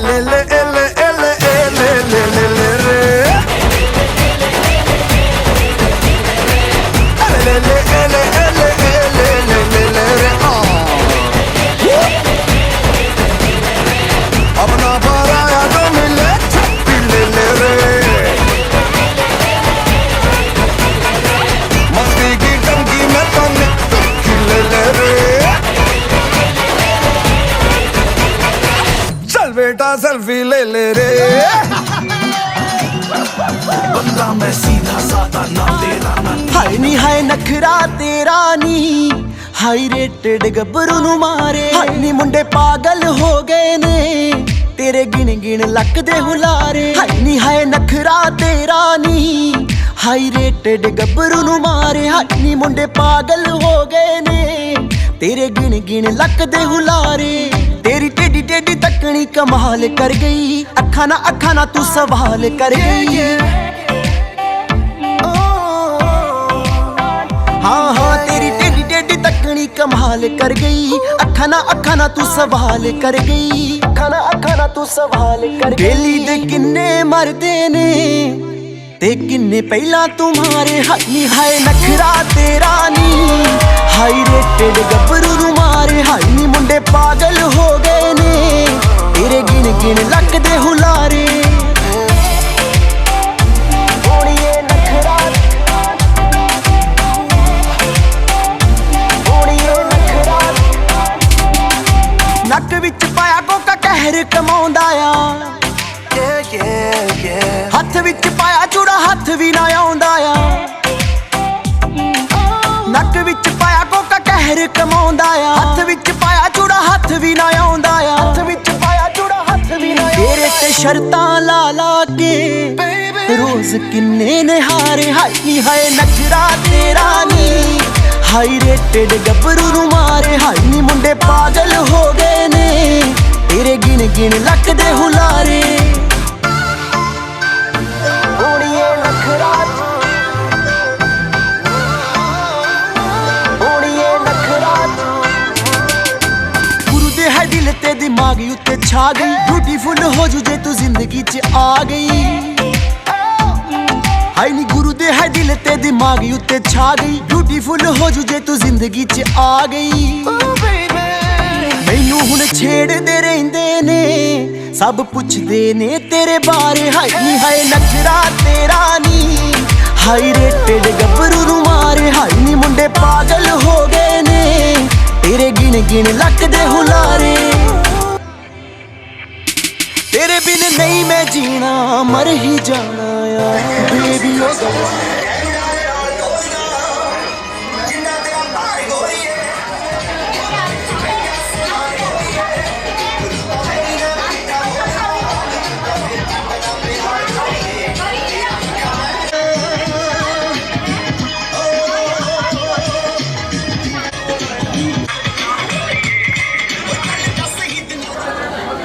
ले ले ले ले ले ले ले ले रे, ले ले ले ले ले ले ले रे। अब ना पराया तो मिले छुट्टी ले ले रे, मस्ती की टंकी में तो निकल ले ले रे, चल बेटा सेल्फी ले ले रे। बंदा मैं सीधा साधा ना तेरा ना, हाय नी हाय नखरा तेरा नी, हाई रेटेड गब्बरू नु मारे, हाय नी मुंडे पागल हो गए ने, तेरे गिन गिन लक दे हुलारे, हाय नी हाय नखरा तेरा नी, हाई रेटेड गब्बरू नु मारे, हाय नी मुंडे पागल हो गए ने, तेरे गिन गिन लक दे हुलारे, तेरी टेडी टेडी तकनी कमाल कर गई, अखा ना तू सवाल कर गई। हाँ हाँ तेरी टेडी टेडी तकनी कमाल कर गई, अखा ना तू सवाल कर गई, अखा ना तू सवाल कर गई। बेली दे किन्ने मरदे ने ते किन्ने पहला तुम्हारे, हाय नी हाय नखरा तेरा नी, हाई रेटेड गब्बरू नु मारे, हाय नी मुंडे पागल हो गए ने, तेरे गिन गिन लक दे हुलारे। नक विच पाया कोका कहर कमाउंदा आ, हथ विच पाया चूड़ा हथ भी ना आउंदा आ, नक विच पाया कोका कहर कमाउंदा आ, हथ विच पाया चूड़ा हथ भी ना आउंदा आ, हथ विच पाया चूड़ा हथ भी ना। तेरे ते शर्तां ला ला के रोज किन्ने ने हारे, हाय नी हाय नखरा तेरा नी, हाई रेटेड गब्बरू नु मारे, हाय नी मुंडे पागल हो गए ने, तेरे गिन गिन लक दे हुलारे। ओड़िए नखरा, ओड़िए नखरा, गुरु दे है दिल ते दिमाग उत्ते छा गई, ब्यूटीफुल हो जू जे तू जिंदगी च आ गई, हाय नी गुरु दे है दिल ते दिमाग उत्ते छा गई, ब्यूटीफुल हो जू जे तू जिंदगी च आ गई। मैनू हुण छेड़दे रहिंदे ने, सब पुछदे ने तेरे बारे, हाय नी हाय नखरा तेरा नी, हाई रेटेड गब्बरू नु मारे, हाय नी मुंडे पागल हो गए ने, तेरे गिन गिन लक दे हुलारे। तेरे बिन नहीं मैं जीना, मर ही जाना यार बेबी ओ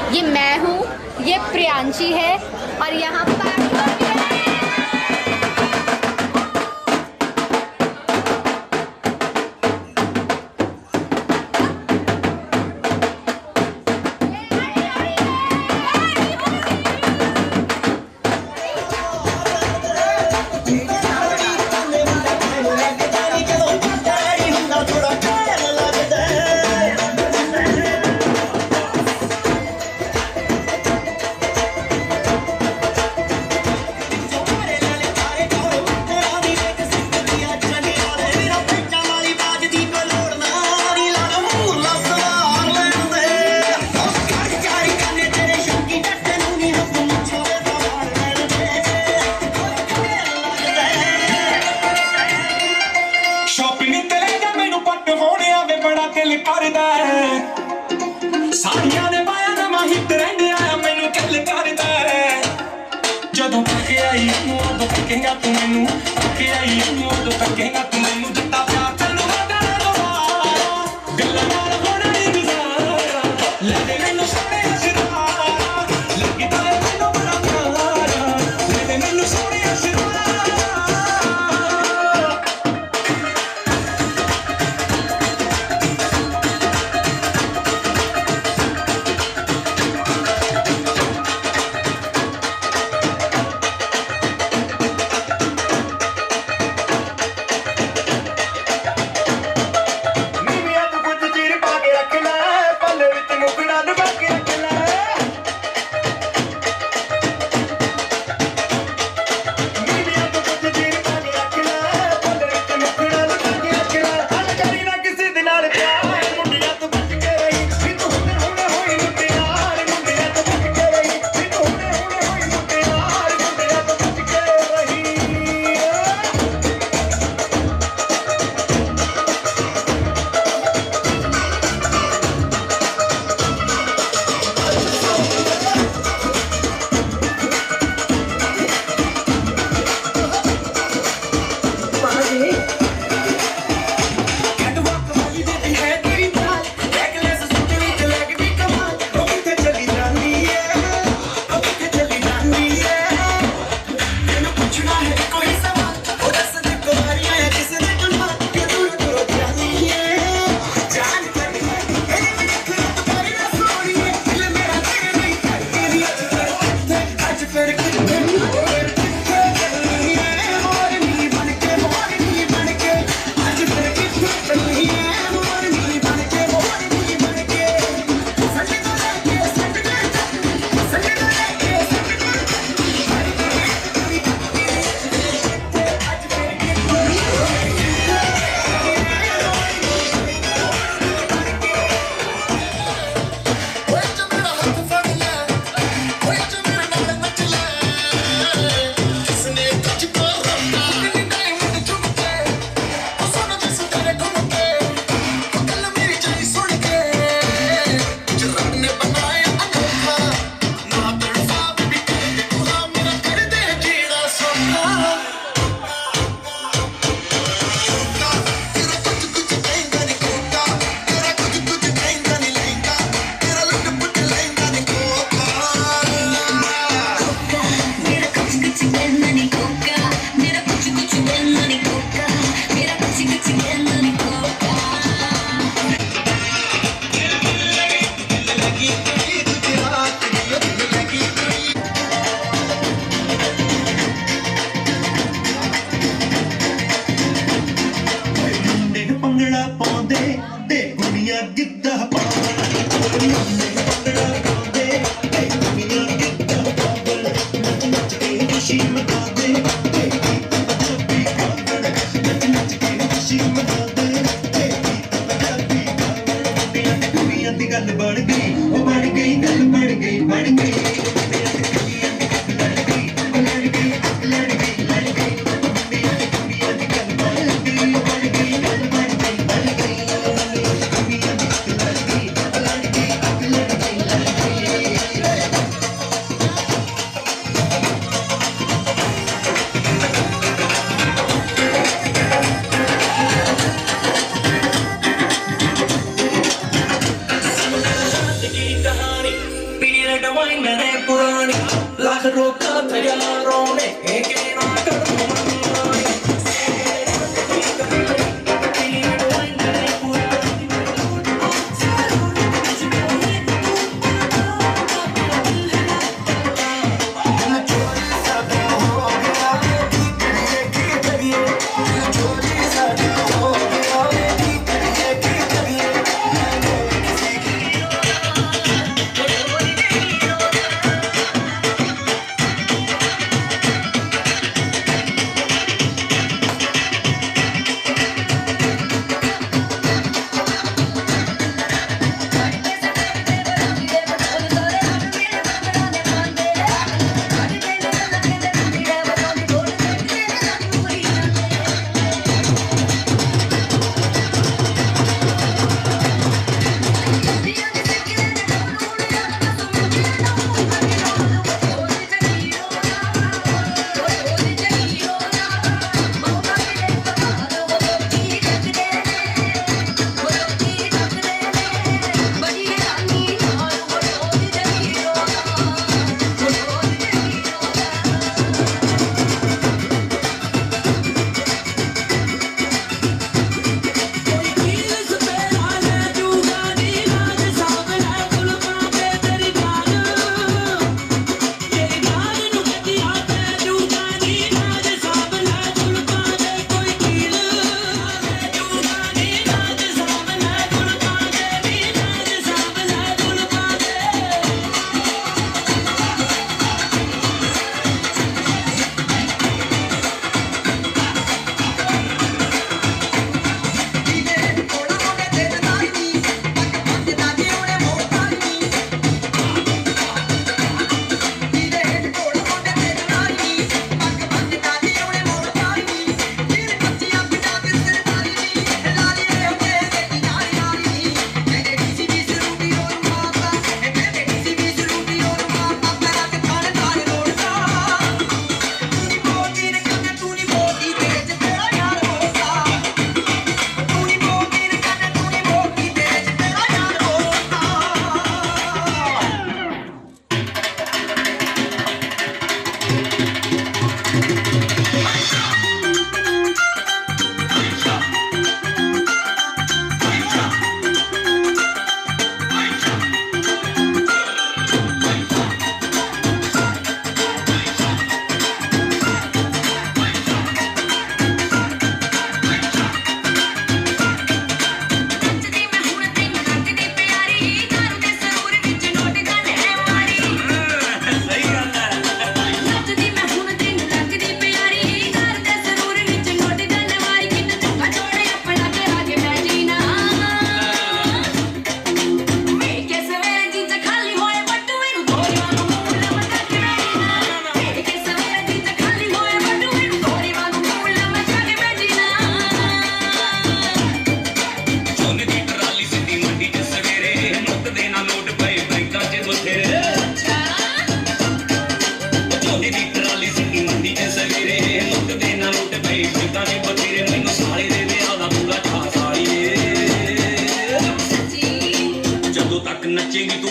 ये मैं हूँ, ये प्रियांशी है और यहाँ पर ਸ਼ਾਪਿੰਗ ਤੇ ਲੈ ਜਾ ਮੈਨੂੰ ਪੱਟ ਹੋਣਿਆ ਵੇ ਬੜਾ ਦਿਲ ਕਰਦਾ ਹੈ ਸਾੜੀਆਂ ਦੇ ਪਾਇਆ ਨਵਾਂ ਹਿੱਟ ਰਹਿੰਦਿਆ ਮੈਨੂੰ ਦਿਲ ਕਰਦਾ ਹੈ ਜਦੋਂ ਤੱਕ ਆਈ ਨੂੰ ਉਦੋਂ ਤੱਕੇਗਾ ਤੂੰ ਮੈਨੂੰ ਤੱਕ ਆਈ ਨੂੰ ਉਦੋਂ ਤੱਕੇਗਾ ਤੂੰ ਮੈਨੂੰ ਦਿੱਤਾ ਪਿਆਰ ਤੈਨੂੰ ਵਾਦਾ ਦੁਬਾਰਾ ਗੱਲਾਂ ਨਾਲ ਹੋਣਾ ਨਹੀਂ ਗੁਜ਼ਾਰਾ ਲੈ ਦੇ ਮੈਨੂੰ ਸੋਹਣੇ ਅਸਰਾਰਾ ਲੱਗਦਾ ਹੈ ਮੈਨੂੰ ਬੜਾ ਪਿਆਰਾ ਲੈ ਦੇ ਮੈਨੂੰ ਸੋਹਣੇ ਅਸਰਾਰਾ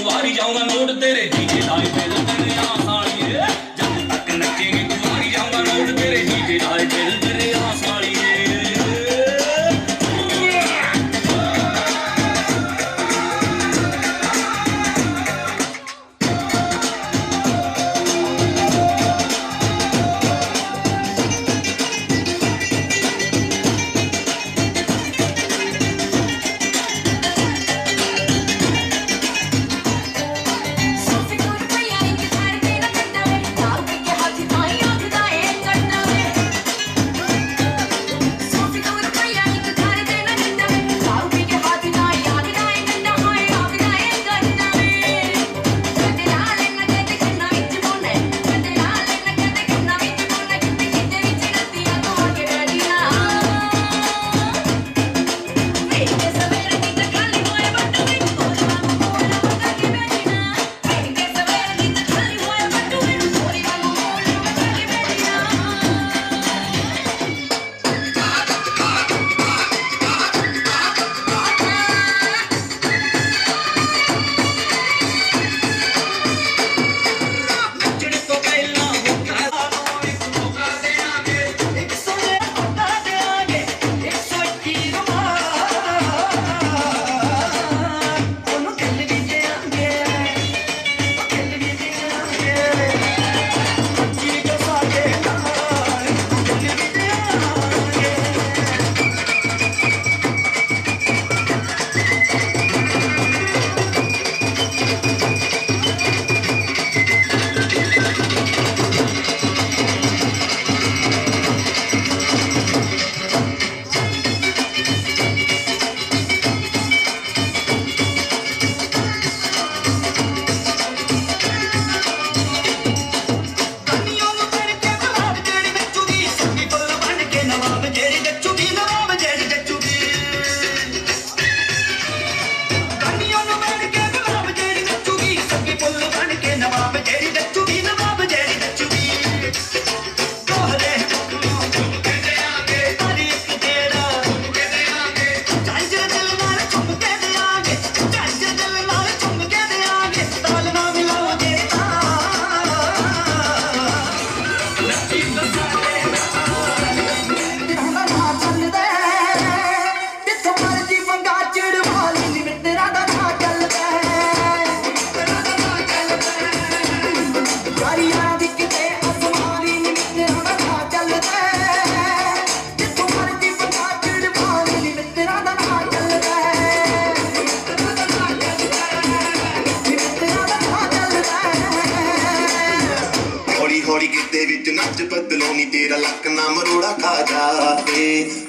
कुवारी जाऊंगा नोट तेरे नीचे लाए दिल तेरे यहाँ साड़िए जब तक नचेंगे कुवारी जाऊंगा नोट तेरे नीचे लाए दिल तेरे यहाँ साड़िए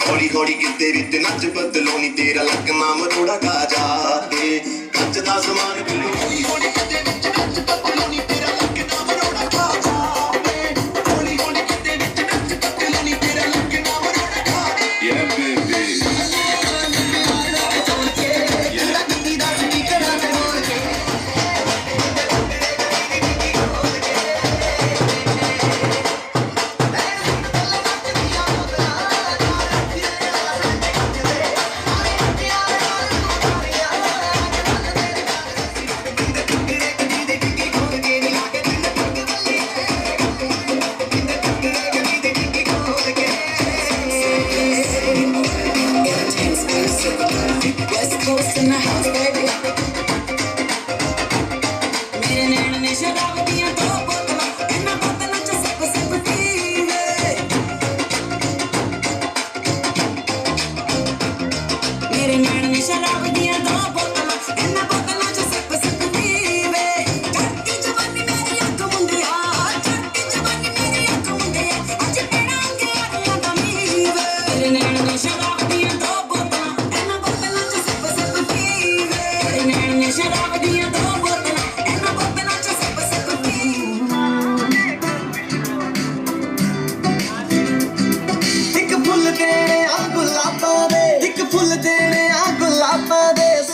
हौली हौली गिद्दे विच नच बदलो नी तेरा लक नाम रोड़ा खा जाए कंच दा समान बिलो हौली हौली गिद्दे विच नच बदलो नी तेरा लक नाम रोड़ा खा जाए हौली हौली गिद्दे विच नच बदलो नी तेरा लक नाम रोड़ा खा जाए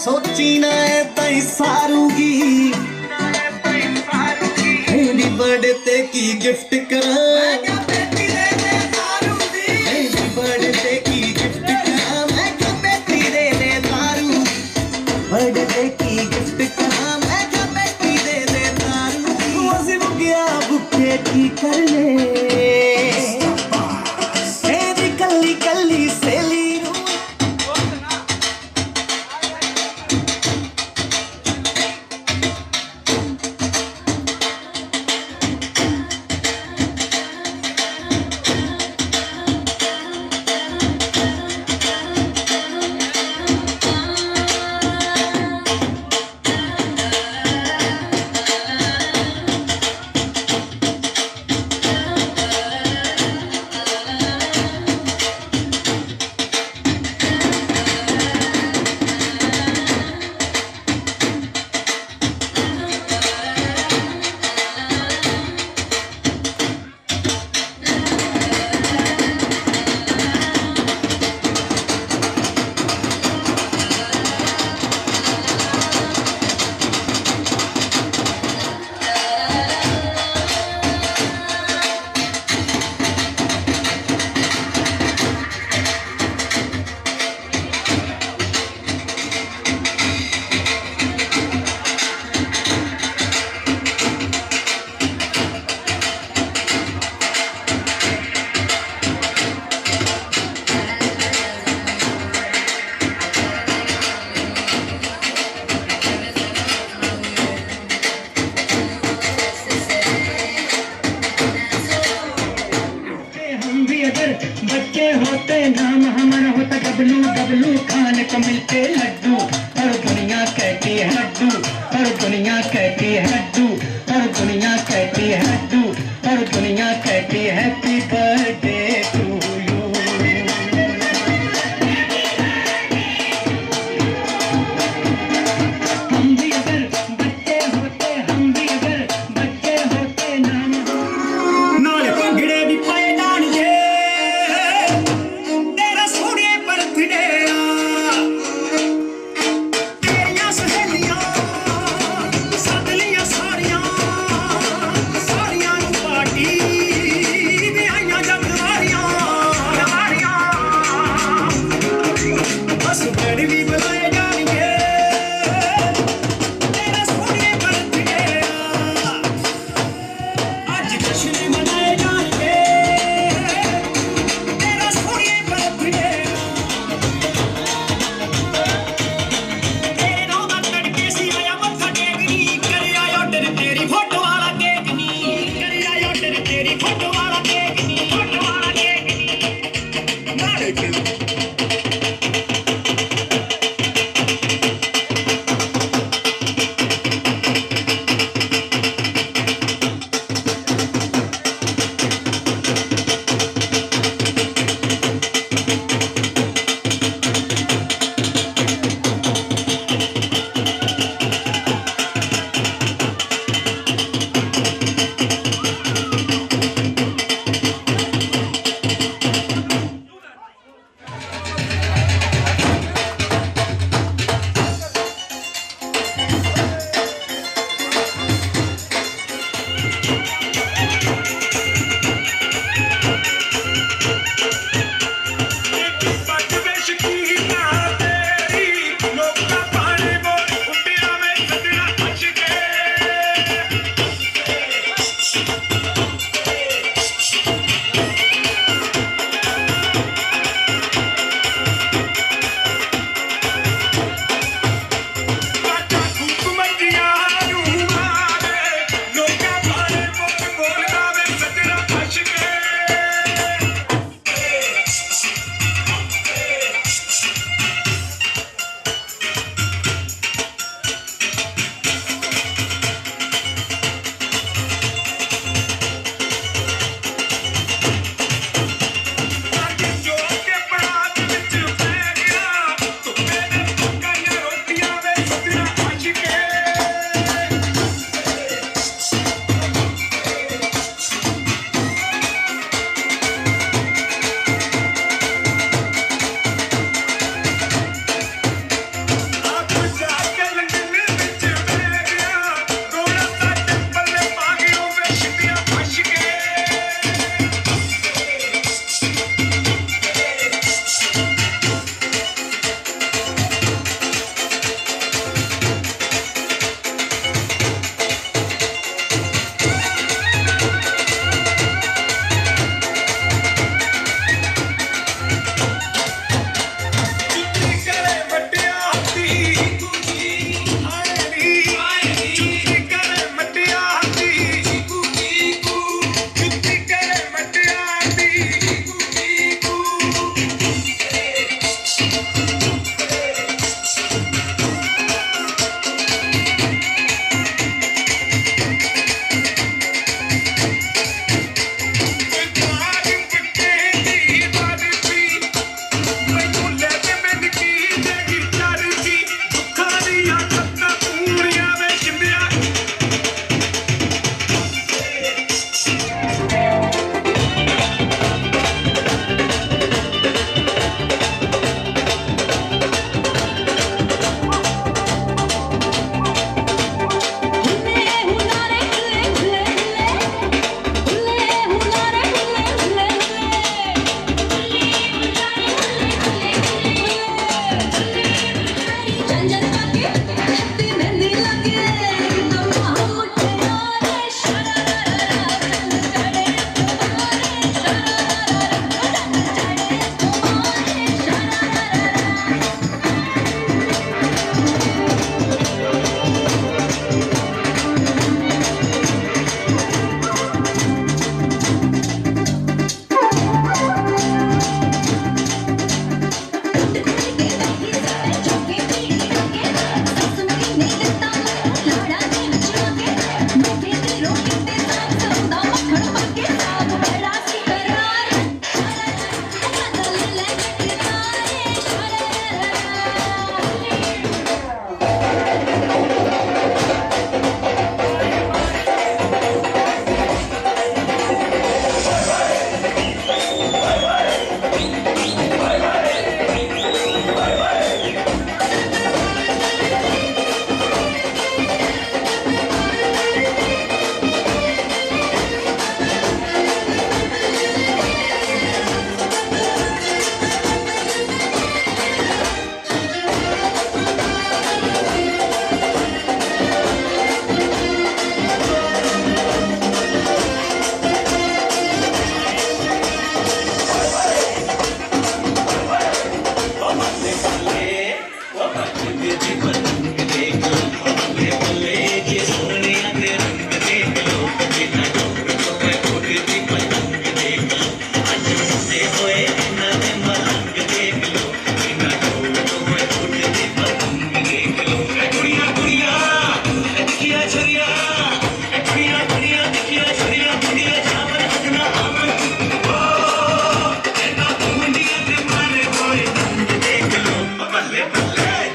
सोची ना तई सारूगी हैप्पी बर्थडे की गिफ्ट करा हैप्पी बर्थडे की गिफ्ट करा मैं क्या बेटी दे दे दारू बर्थडे की गिफ्ट करा मैं क्या कर ले तेरी कल्ली कल्ली सहेली नू बच्चे होते नाम हमारा होता डबलू डबलू खान को मिलते लड्डू और दुनिया कहती है लड्डू और दुनिया कहती है लड्डू और दुनिया कहती है लड्डू और दुनिया कहती है हैप्पी बर्थडे टू यू हम भी अगर बच्चे होते नाम नाल भंगड़े भी पाए जाणगे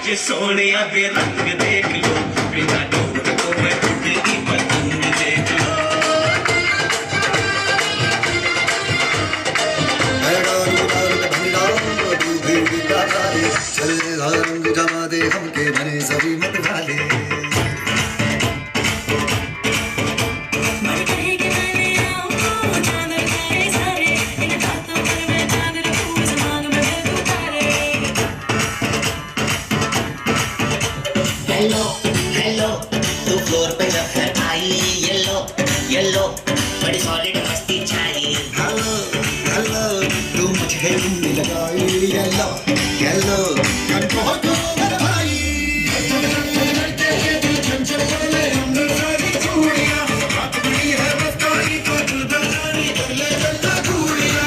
जे सोने बे रंग देख लो, बिना डोर तो मैं उड़ती पतंग देख लो। जमा दे हमके बने सभी मत वाले। हेलो हेलो तू फ्लोर पे जब घर आई, येलो येलो बड़ी सॉलिड मस्ती छाई। हेलो हेलो तू मुझे ढूंढने लगाई, येलो येलो कंट्रोल को मेरे भाई। लड़के के दिल चंचल बोले अंदर सारी चूड़ियां, बात बड़ी है बस कहानी को तू दर्शानी कर ले चलता चूड़ियां।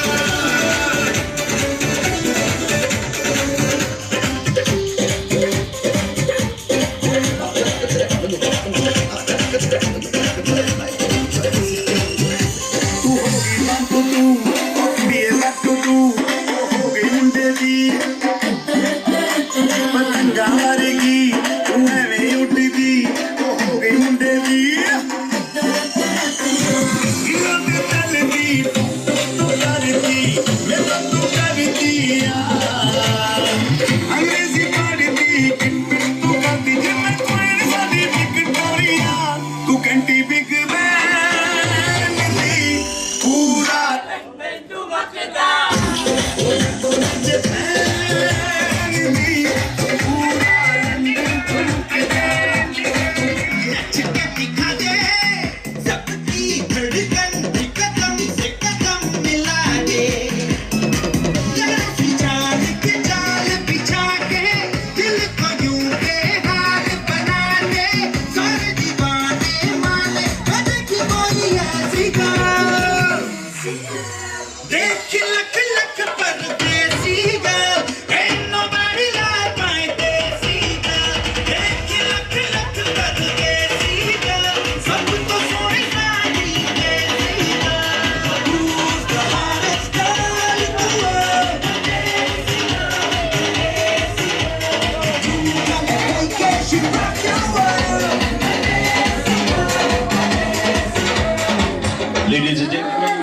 Ladies and gentlemen,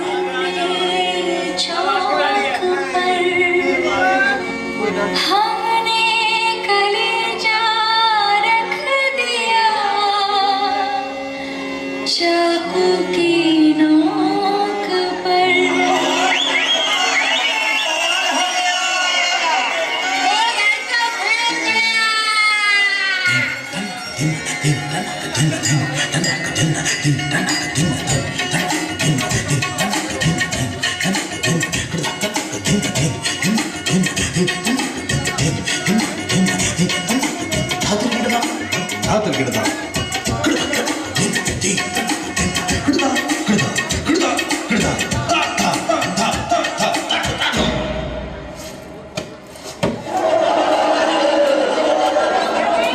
हमने कलेजा रख दिया, चाकू की नोक पर।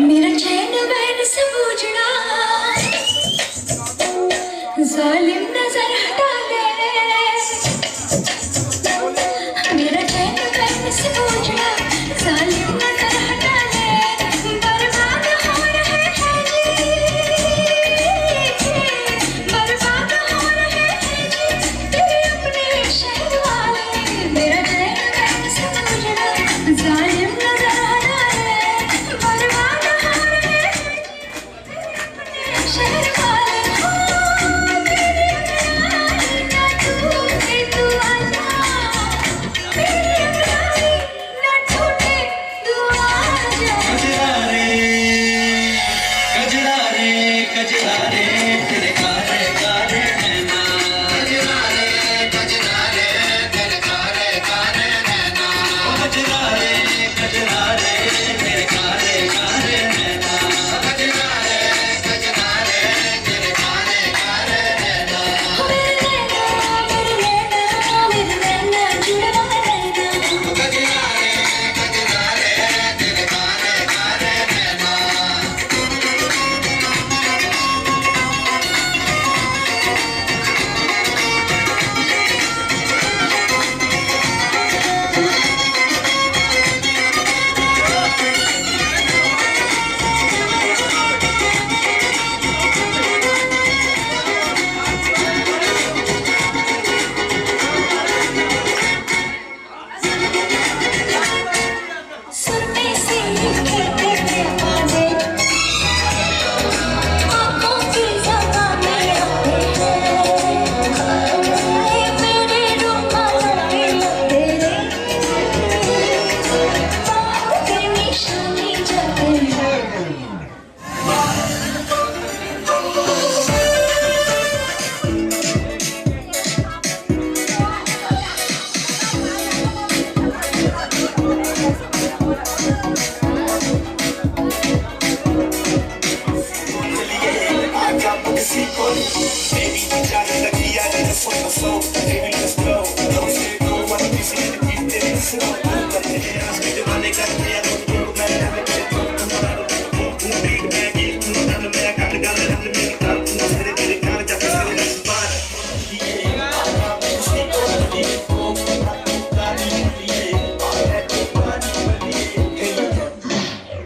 मेरा चैन बैन से पूछना, जालिम नजर हटा ले। मेरा चैन बैन से पूछना, जालिम नजर हटा ले। बर्बाद हो रहे हैं जी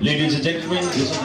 Ladies and gentlemen, this is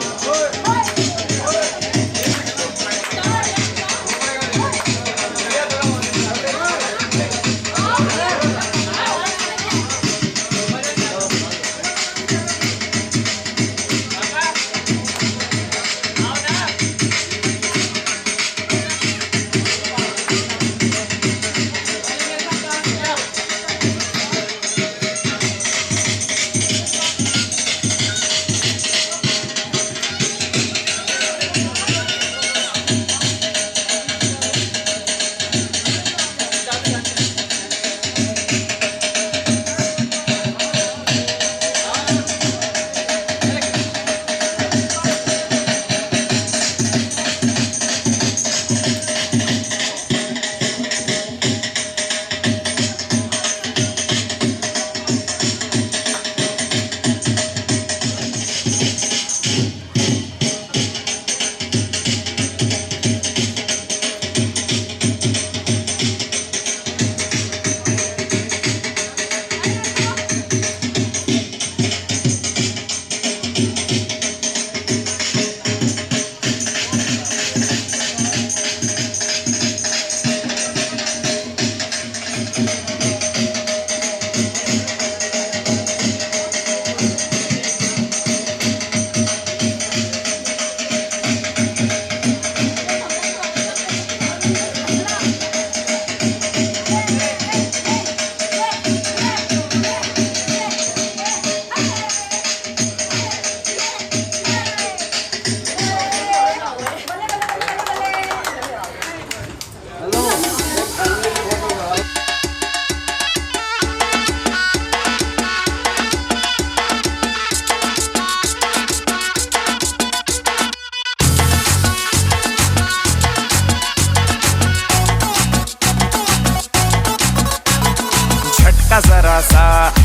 झटका जरा सा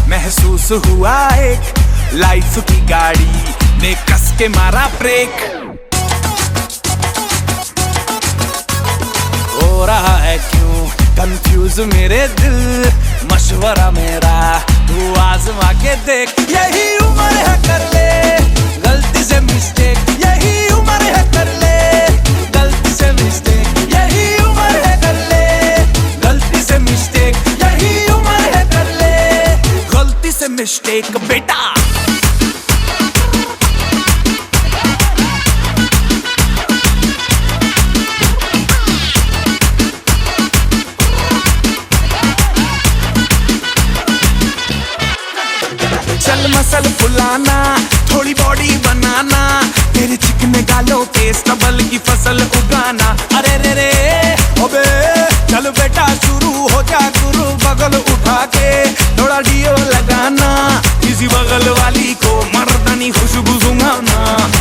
महसूस हुआ एक, लाइफ की गाड़ी ने कस के मारा ब्रेक। हो रहा है क्यों कंफ्यूज मेरे दिल, मशवरा मेरा तू आजमा के देख। यही उम्र है कर ले गलती से मिस्टेक, यही उम्र है कर ले गलती से मिस्टेक, यही उम्र है कर ले गलती से मिस्टेक, यही उम्र है कर ले गलती से मिस्टेक बेटा। चल मसल फुलाना, थोड़ी बॉडी बनाना, तेरे चिकने गालों पे स्टबल की फसल उगाना। अरे रे रे ओबे चल बेटा शुरू हो जा गुरु, बगल उठा के थोड़ा डीओ लगाना, किसी बगल वाली को मर्दानी खुशबू सुंघाना।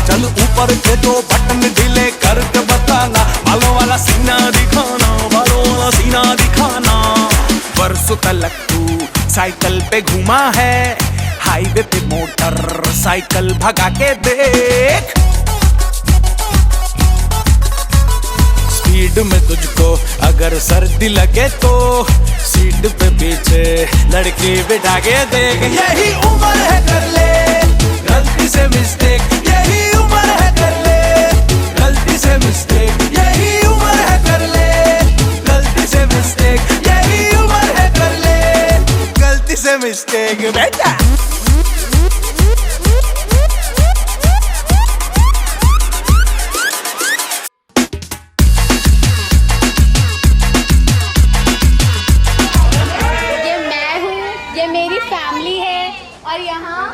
चल ऊपर के दो बटन ढीले करके बताना, बालों वाला सीना दिखाना, बालों वाला सीना दिखाना। बरसों तक तू साइकिल पे घूमा है, हाईवे पे मोटर साइकिल भगा के देख। स्पीड में तुझको अगर सर्दी लगे तो सीट पे पीछे लड़की बिठा के देख। यही उम्र है कर ले गलती से मिस्टेक, यही उम्र है कर ले गलती से मिस्टेक, यही उम्र है कर ले गलती से मिस्टेक, यही उम्र है कर ले गलती से मिस्टेक बेटा। ये मैं हूँ, ये मेरी फैमिली है और यहाँ